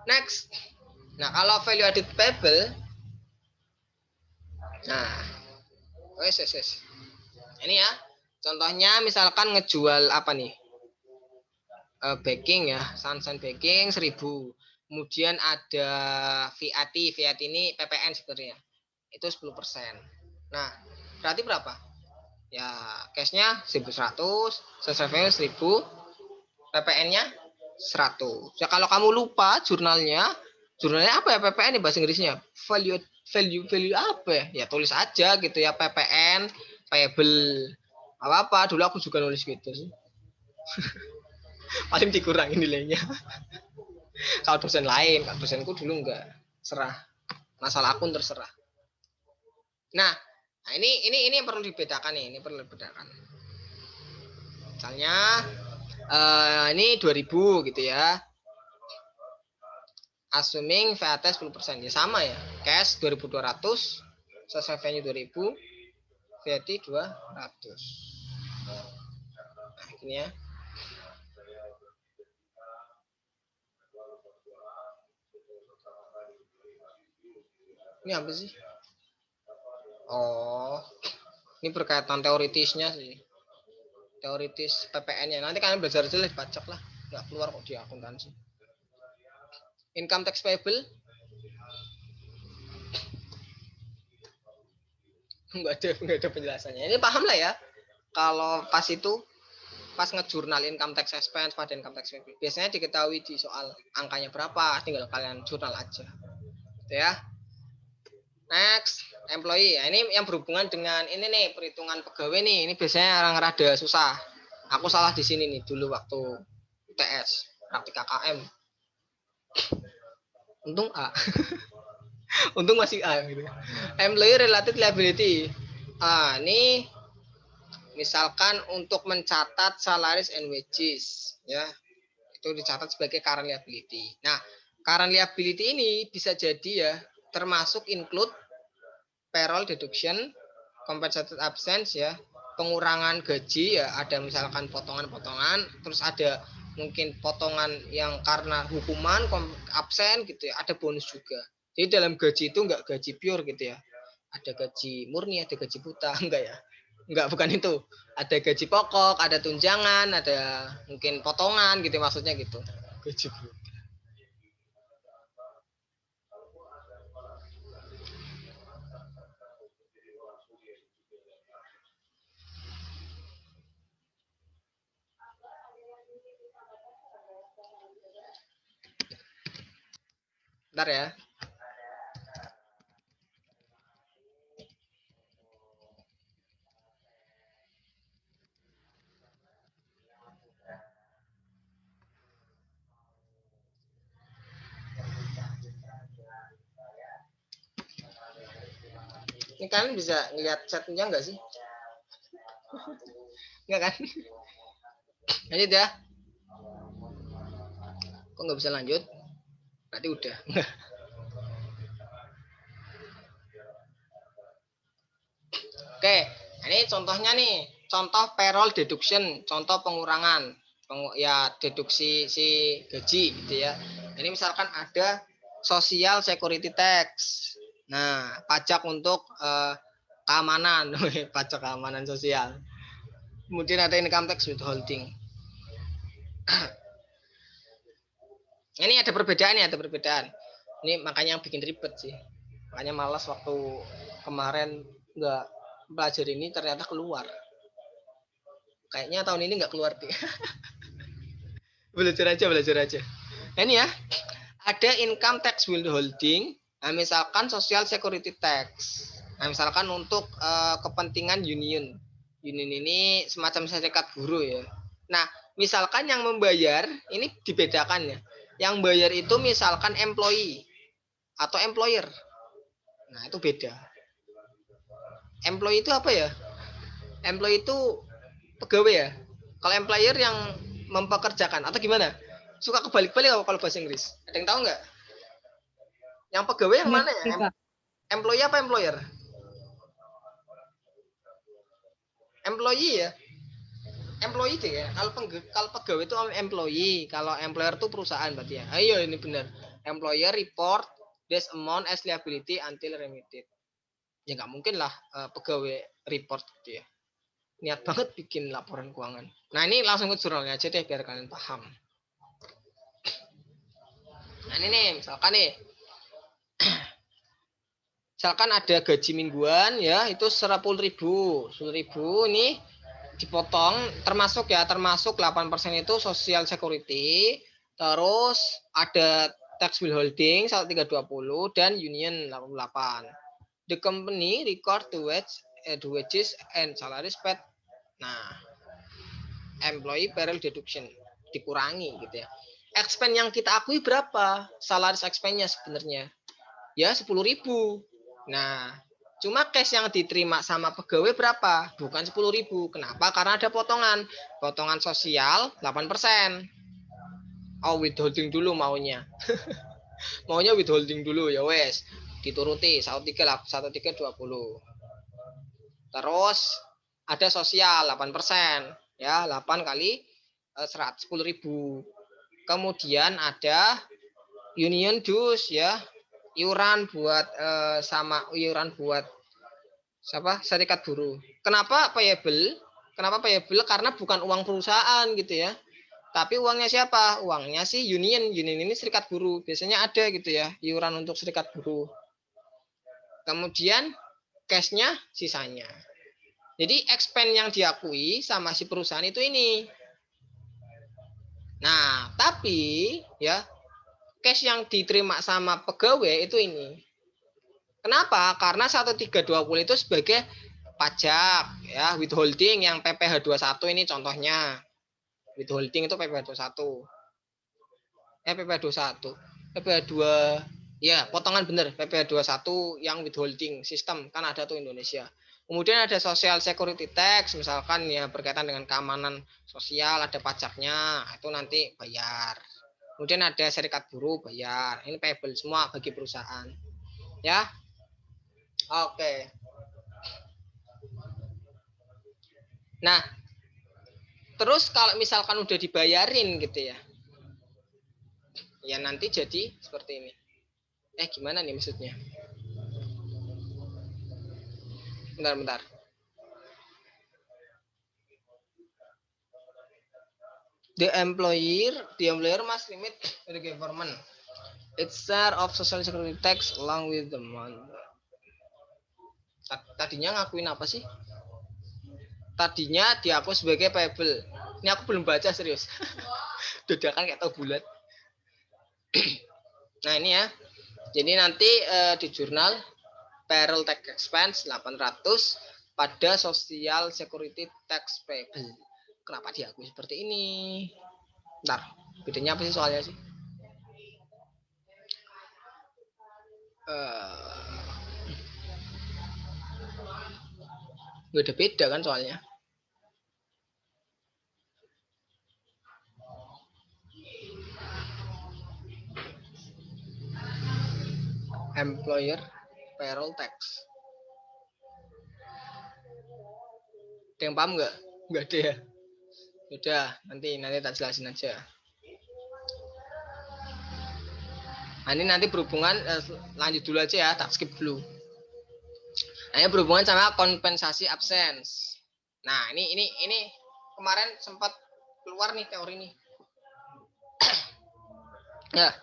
Next. Nah, kalau value added payable. Nah. Wes. Ini ya. Contohnya misalkan ngejual apa nih? Baking ya, sunshine baking 1.000. Kemudian ada VAT ini PPN sebenarnya. Itu 10%. Nah, berarti berapa? Ya, cash-nya 1.100, sales revenue 1.000, PPN-nya 100. Ya kalau kamu lupa jurnalnya apa ya PPN bahasa Inggrisnya? Value apa ya? Ya tulis aja gitu ya, PPN, payable. Apa dulu aku juga nulis gitu sih. Paling dikurangin nilainya. Kalau dosen lain, kalau dosenku dulu enggak, serah. Masalah akun terserah. Nah, ini yang perlu dibedakan nih, ini perlu dibedakan. Misalnya ini 2000 gitu ya. Assuming VAT 10%, ya sama ya. Cash 2.200, sales revenue 2.000, VAT 200. Nah, gini ya. Ini apa sih? Oh, ini berkaitan teoritisnya sih. Teoritis PPN-nya. Nanti kalian belajar aja lah di pajak lah. Nggak keluar kok di akuntansi. Income tax payable. Nggak ada penjelasannya. Ini paham lah ya. Kalau pas ngejurnal income tax expense pada income tax payable. Biasanya diketahui di soal angkanya berapa. Tinggal kalian jurnal aja. Gitu ya. Next, employee. Nah, ini yang berhubungan dengan ini nih, perhitungan pegawai nih. Ini biasanya orang rada susah. Aku salah di sini nih dulu waktu UTS, praktik KKM. Untung A. Untung masih A gitu. Employee related liability. Ini misalkan untuk mencatat salaries and wages, ya. Itu dicatat sebagai current liability. Nah, current liability ini bisa jadi ya termasuk include payroll deduction, compensated absence ya, pengurangan gaji ya, ada misalkan potongan-potongan, terus ada mungkin potongan yang karena hukuman absen gitu ya, ada bonus juga. Jadi dalam gaji itu enggak gaji pure gitu ya. Ada gaji murni, ada gaji buta, enggak ya? Enggak, bukan itu. Ada gaji pokok, ada tunjangan, ada mungkin potongan gitu maksudnya gitu. Gaji buta. Bentar ya. Ini kalian bisa lihat chatnya enggak sih? Enggak kan? Lanjut ya. Kok nggak bisa lanjut? Berarti udah. Oke, ini contohnya nih. Contoh payroll deduction, contoh pengurangan. Ya, deduksi si gaji gitu ya. Ini misalkan ada social security tax. Nah, pajak untuk keamanan, pajak keamanan sosial. Kemudian ada income tax withholding. Ini ada perbedaan ya, ada perbedaan. Ini makanya yang bikin ribet sih. Makanya malas waktu kemarin nggak belajar ini ternyata keluar. Kayaknya tahun ini nggak keluar deh. belajar aja. Nah, ini ya, ada income tax withholding. Nah, misalkan social security tax. Nah, misalkan untuk kepentingan union. Union ini semacam serikat buruh ya. Nah, misalkan yang membayar, ini dibedakan ya. Yang bayar itu misalkan employee atau employer. Nah, itu beda. Employee itu apa ya? Employee itu pegawai ya. Kalau employer yang mempekerjakan atau gimana? Suka kebalik-balik kalau bahasa Inggris. Ada yang tahu nggak? Yang pegawai yang mana ya? Employee apa employer? Employee ya. Employee deh ya. Kalau pegawai itu employee, kalau employer itu perusahaan berarti ya. Ayo ini benar. Employer report this amount as liability until remitted. Ya nggak mungkin lah pegawai report gitu ya. Niat banget bikin laporan keuangan. Nah, ini langsung ke jurnalnya aja deh biar kalian paham. Nah, ini nih misalkan nih Misalkan ada gaji mingguan ya, itu 10.000. 10.000 ini dipotong termasuk 8% itu social security, terus ada tax withholding 1320 dan union 88. The company record the wages and salaries paid. Nah, employee payroll deduction dikurangi gitu ya. Expense yang kita akui berapa? Salaries expense-nya sebenarnya. Ya 10.000. Nah, cuma cash yang diterima sama pegawai berapa? Bukan 10.000. Kenapa? Karena ada potongan. Potongan sosial 8%. Oh, withholding dulu maunya. Maunya withholding dulu ya wes. Dituruti 1320. Terus ada sosial 8%. Ya, 8 kali 10.000. Kemudian ada union dues ya. Iuran buat sama iuran buat serikat buruh. Kenapa payable? Kenapa payable? Karena bukan uang perusahaan gitu ya. Tapi uangnya siapa? Uangnya sih union. Union ini serikat buruh. Biasanya ada gitu ya, iuran untuk serikat buruh. Kemudian cash-nya sisanya. Jadi expense yang diakui sama si perusahaan itu ini. Nah, tapi ya cash yang diterima sama pegawai itu ini. Kenapa? Karena 1320 itu sebagai pajak ya, withholding yang PPh 21 ini contohnya. Withholding itu PPh 21. PPh 21. PPh 2 ya, potongan bener PPh 21 yang withholding sistem kan ada tuh Indonesia. Kemudian ada social security tax misalkan ya berkaitan dengan keamanan sosial, ada pajaknya, itu nanti bayar. Kemudian ada serikat buruh bayar. Ini payable semua bagi perusahaan. Ya. Oke. Nah, terus kalau misalkan udah dibayarin gitu ya. Ya nanti jadi seperti ini. Gimana nih maksudnya? Bentar. The employer must remit to the government its share of social security tax along with the month. Tadinya ngakuin apa sih? Tadinya diaku sebagai payable. Ini aku belum baca serius. Dadakan kayak tahu bulat. Nah ini ya. Jadi nanti di jurnal payroll tax expense 800 pada social security tax payable. Kenapa diakui seperti ini? Bentar, bedanya apa sih soalnya sih? Nggak ada beda kan soalnya. Employer payroll tax. Ada yang paham nggak? Nggak ada ya? Udah, nanti tak jelasin aja. Nah, ini nanti berhubungan lanjut dulu aja ya, tak skip dulu. Nah, ini berhubungan sama kompensasi absence. Nah, ini kemarin sempat keluar nih teori nih. Ya.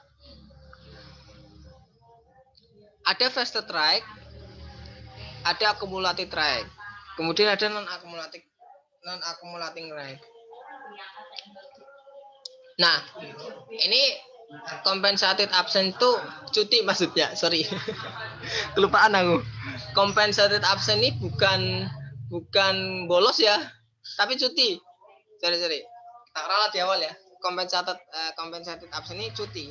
Ada vested right, ada accumulated right. Kemudian ada non-accumulating right. Nah, ini compensated absent itu cuti maksudnya, sorry. Kelupaan aku. Compensated absent ini bukan bolos ya, tapi cuti. Sorry. Tak ralat di awal ya. Compensated absent ini cuti.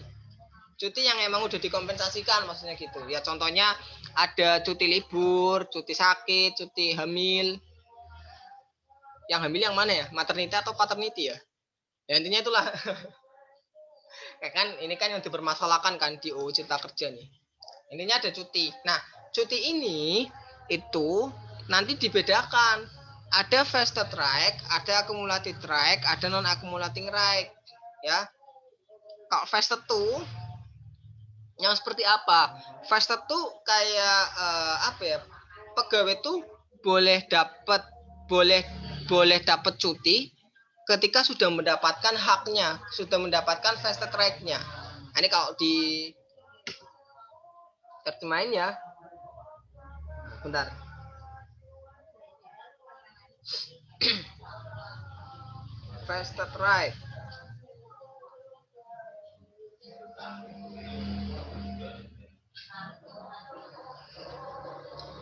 Cuti yang emang udah dikompensasikan maksudnya gitu. Ya contohnya ada cuti libur, cuti sakit, cuti hamil. Yang hamil yang mana ya? Maternity atau paternity ya? Ya intinya itulah. Ini kan yang dipermasalahkan kan di UU Cipta Kerja nih. Intinya ada cuti. Nah, cuti ini itu nanti dibedakan. Ada vested right, ada accumulated right, ada non-accumulating right. Ya. Kalau vested tuh yang seperti apa? Vested tuh kayak pegawai tuh boleh dapat cuti ketika sudah mendapatkan haknya, sudah mendapatkan vested right-nya. Ini kalau di terjemahin ya, Bentar. Vested right.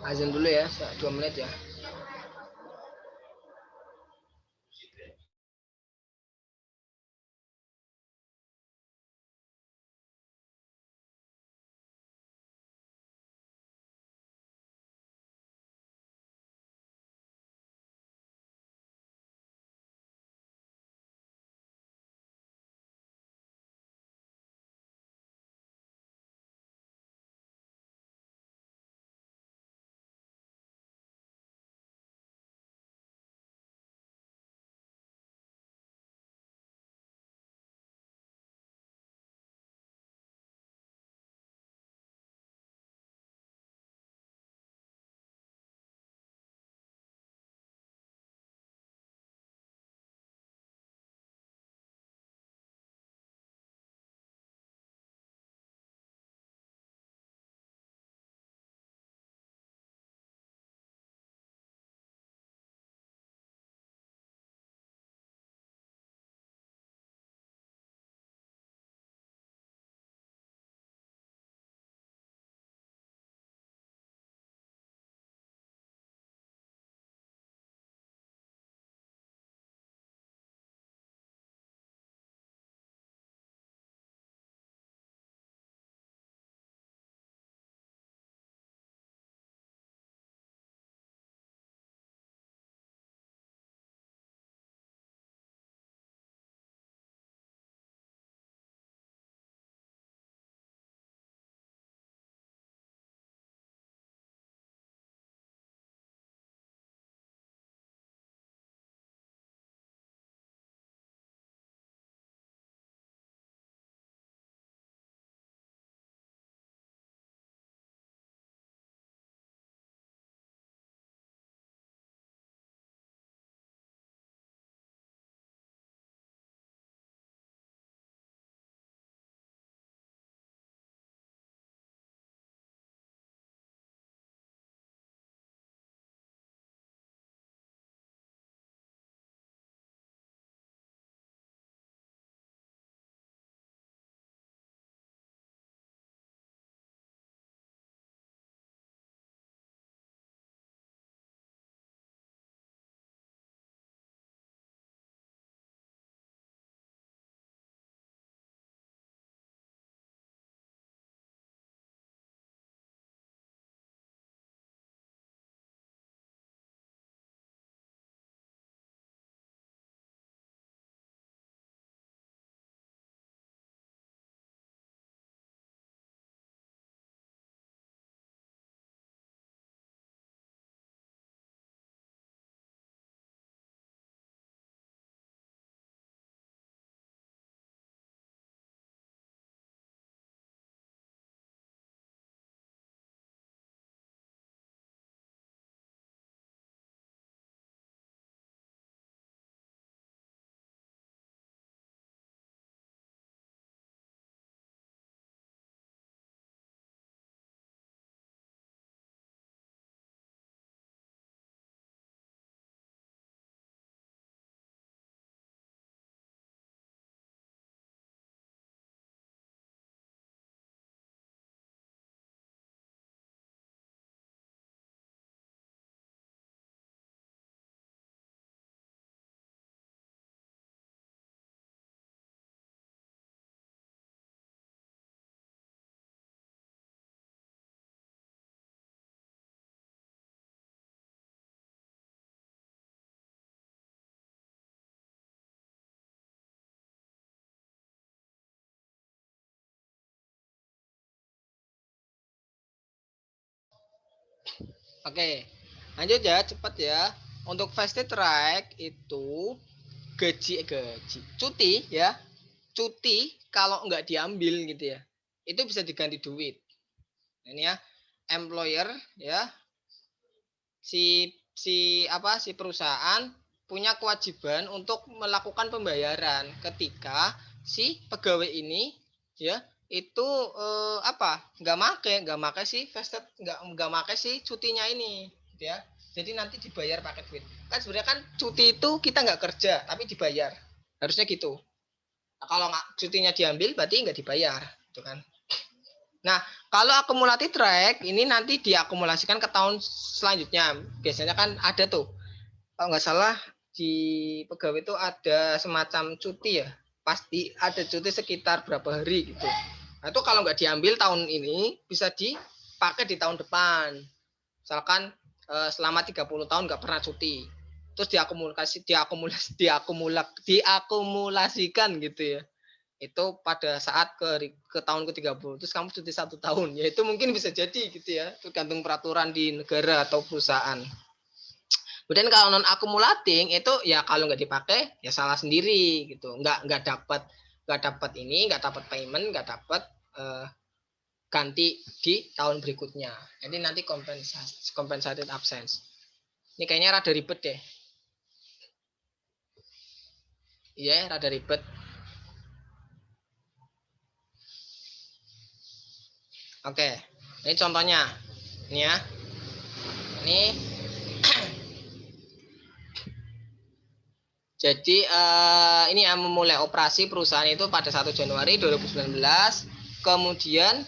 Azan dulu ya, 2 menit ya. Oke, lanjut ya, cepat ya. Untuk vested right itu cuti ya, cuti kalau nggak diambil gitu ya, itu bisa diganti duit. Ini ya, employer ya, si perusahaan punya kewajiban untuk melakukan pembayaran ketika si pegawai ini ya itu apa? Nggak make sih vested, nggak make sih cutinya ini, gitu ya. Jadi nanti dibayar pakai duit. Kan sebenarnya kan cuti itu kita nggak kerja tapi dibayar. Harusnya gitu. Nah, kalau nggak cutinya diambil berarti nggak dibayar, gitu kan. Nah, kalau akumulatif track ini nanti diakumulasikan ke tahun selanjutnya. Biasanya kan ada tuh, kalau nggak salah di pegawai itu ada semacam cuti ya. Pasti ada cuti sekitar berapa hari gitu. Nah, itu kalau nggak diambil tahun ini bisa dipakai di tahun depan. Misalkan selama 30 tahun nggak pernah cuti. Terus diakumulasikan gitu ya. Itu pada saat ke tahun ke-30 terus kamu cuti 1 tahun, ya itu mungkin bisa jadi gitu ya, tergantung peraturan di negara atau perusahaan. Kemudian kalau non akumulating itu ya kalau nggak dipakai ya salah sendiri gitu, nggak dapat ini, nggak dapat payment, nggak dapat ganti di tahun berikutnya. Jadi nanti compensated absence. Ini kayaknya rada ribet deh. Iya, rada ribet. Oke, ini contohnya. Ini ya. Ini jadi ini ya, memulai operasi perusahaan itu pada 1 Januari 2019. Kemudian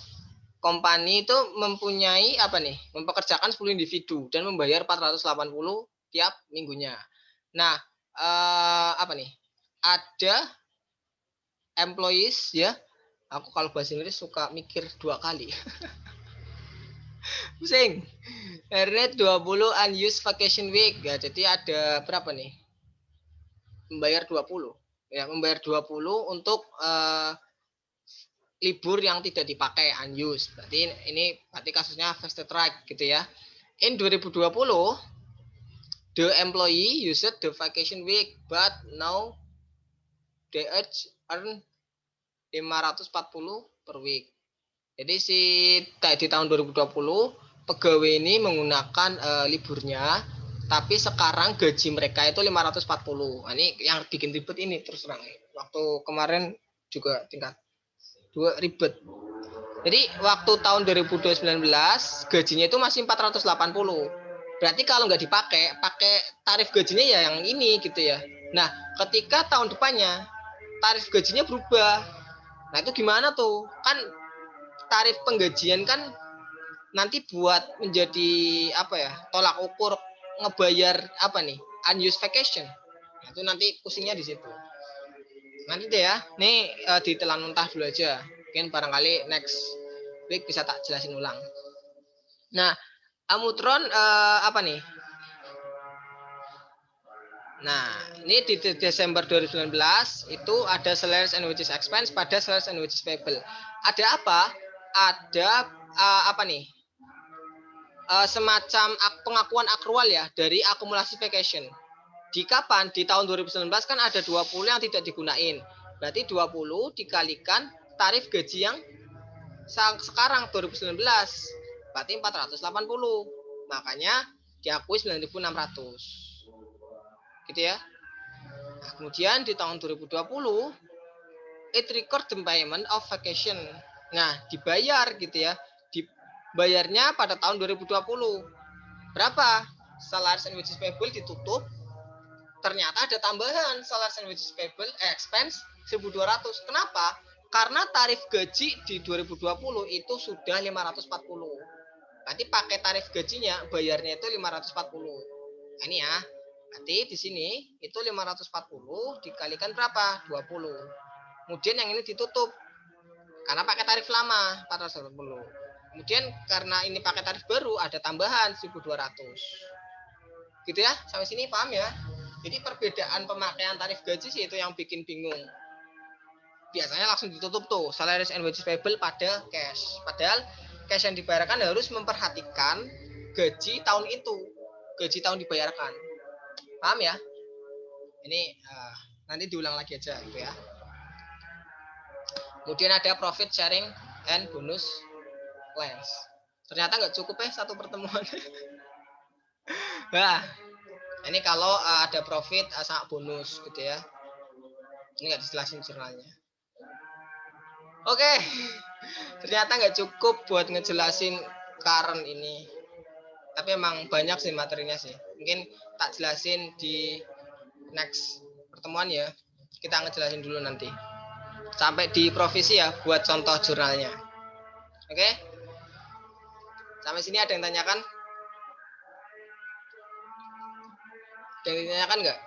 company itu mempunyai apa nih? Mempekerjakan 10 individu dan membayar 480 tiap minggunya. Nah, apa nih? Ada employees ya. Aku kalau bahasa Inggris suka mikir 2 kali. Pusing. Rate 20 unused vacation week. Ya, jadi ada berapa nih? Membayar 20. Ya, membayar 20 untuk libur yang tidak dipakai unused. Berarti kasusnya vested right gitu ya. In 2020 the employee used the vacation week but now they earn 540 per week. Jadi di tahun 2020 pegawai ini menggunakan liburnya, tapi sekarang gaji mereka itu 540. Nah, ini yang bikin ribet ini terus terang. Waktu kemarin juga tingkat 2 ribet. Jadi waktu tahun 2019 gajinya itu masih 480. Berarti kalau nggak dipakai, pakai tarif gajinya ya yang ini gitu ya. Nah, ketika tahun depannya tarif gajinya berubah. Nah, itu gimana tuh? Kan tarif penggajian kan nanti buat menjadi apa ya? Tolak ukur ngebayar apa nih? Unused vacation. Nah, itu nanti pusingnya di situ. Nanti deh ya. Nih ditelan mentah dulu aja. Mungkin barangkali next week bisa tak jelasin ulang. Nah, Amutron apa nih? Nah, ini di Desember 2019 itu ada salaries and wages expense pada salaries and wages payable. Ada apa? Ada apa nih? Semacam pengakuan akrual ya dari akumulasi vacation. Di kapan? Di tahun 2019 kan ada 20 yang tidak digunain. Berarti 20 dikalikan tarif gaji yang sekarang 2019. Berarti 480. Makanya diakui 9.600. Gitu ya. Nah, kemudian di tahun 2020 it record the payment of vacation. Nah, dibayar gitu ya. Dibayarnya pada tahun 2020. Berapa? Salaries and wages payable ditutup. Ternyata ada tambahan salaries and wages payable expense 1.200. Kenapa? Karena tarif gaji di 2020 itu sudah 540. Berarti pakai tarif gajinya bayarnya itu 540. Nah, ini ya. Berarti di sini itu 540 dikalikan berapa? 20. Kemudian yang ini ditutup. Karena pakai tarif lama 480. Kemudian karena ini pakai tarif baru ada tambahan 1.200. Gitu ya? Sampai sini paham ya? Jadi perbedaan pemakaian tarif gaji sih itu yang bikin bingung. Biasanya langsung ditutup tuh salaries and wages payable pada cash. Padahal cash yang dibayarkan harus memperhatikan gaji tahun itu. Gaji tahun dibayarkan. Paham ya? Ini nanti diulang lagi aja gitu ya. Kemudian ada profit sharing and bonus plans. Ternyata nggak cukup ya satu pertemuan. Nah, ini kalau ada profit sama bonus gitu ya. Ini nggak dijelasin jurnalnya. Oke. Ternyata nggak cukup buat ngejelasin current ini. Tapi emang banyak sih materinya sih. Mungkin tak jelasin di next pertemuan ya. Kita ngejelasin dulu nanti. Sampai di provisi ya buat contoh jurnalnya. Oke? Sampai sini ada yang tanyakan? Ada yang ditanyakan nggak?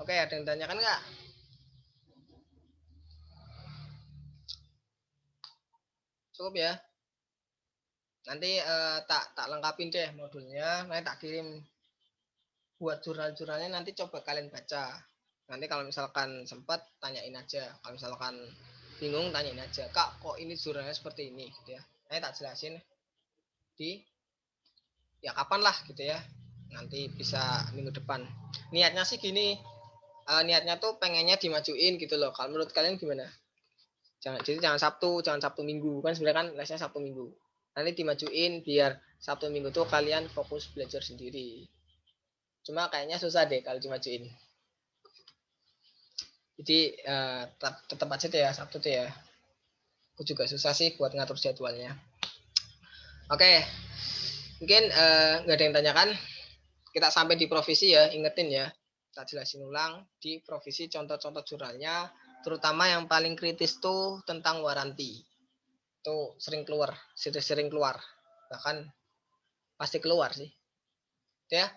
Oke, ada yang tanyakan nggak? Cukup ya. Nanti tak lengkapin deh modulnya, nanti tak kirim buat jurnal-jurnalnya, nanti coba kalian baca. Nanti kalau misalkan sempat tanyain aja. Kalau misalkan bingung tanyain aja. Kak, kok ini jurnalnya seperti ini gitu ya. Nanti tak jelasin di ya kapan lah gitu ya. Nanti bisa minggu depan. Niatnya sih gini. Niatnya tuh pengennya dimajuin gitu loh. Kalau menurut kalian gimana? Jadi jangan Sabtu Minggu. Kan sebenarnya kan lesnya Sabtu Minggu. Nanti dimajuin biar Sabtu Minggu tuh kalian fokus belajar sendiri. Cuma kayaknya susah deh kalau dimajuin. Jadi tetap aja deh ya Sabtu tuh ya. Aku juga susah sih buat ngatur jadwalnya. Oke. Mungkin nggak ada yang tanyakan. Kita sampai di provisi ya, ingetin ya. Kita jelasin ulang di provisi contoh-contoh jurnalnya, terutama yang paling kritis tuh tentang waranti. Itu sering keluar. Bahkan pasti keluar sih. Ya.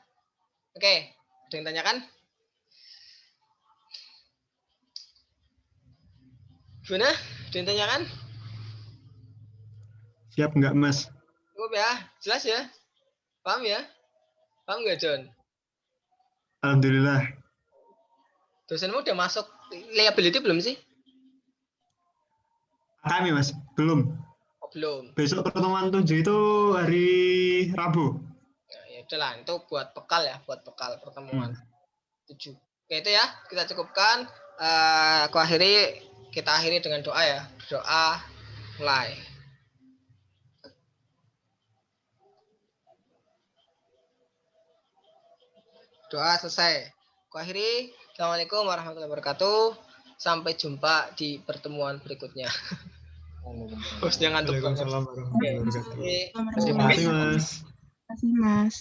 Oke, ada yang tanyakan? Gimana? Ada yang tanyakan? Siap nggak, Mas? Cukup ya? Jelas ya? Paham ya? Paham nggak, John? Alhamdulillah. Dosenmu udah masuk liability belum sih? Kami, Mas. Belum. Oh, belum. Besok pertemuan 7 itu hari Rabu. Nah, ya udahlah, itu buat bekal ya, buat bekal pertemuan 7. Oke, itu ya, kita cukupkan. Kita akhiri dengan doa ya. Doa mulai. Doa selesai. Aku akhiri. Assalamualaikum warahmatullahi wabarakatuh. Sampai jumpa di pertemuan berikutnya. Hostnya ngantuk banget. Waalaikumsalam warahmatullahi wabarakatuh. Oke. Terima kasih, Mas. Terima kasih, Mas.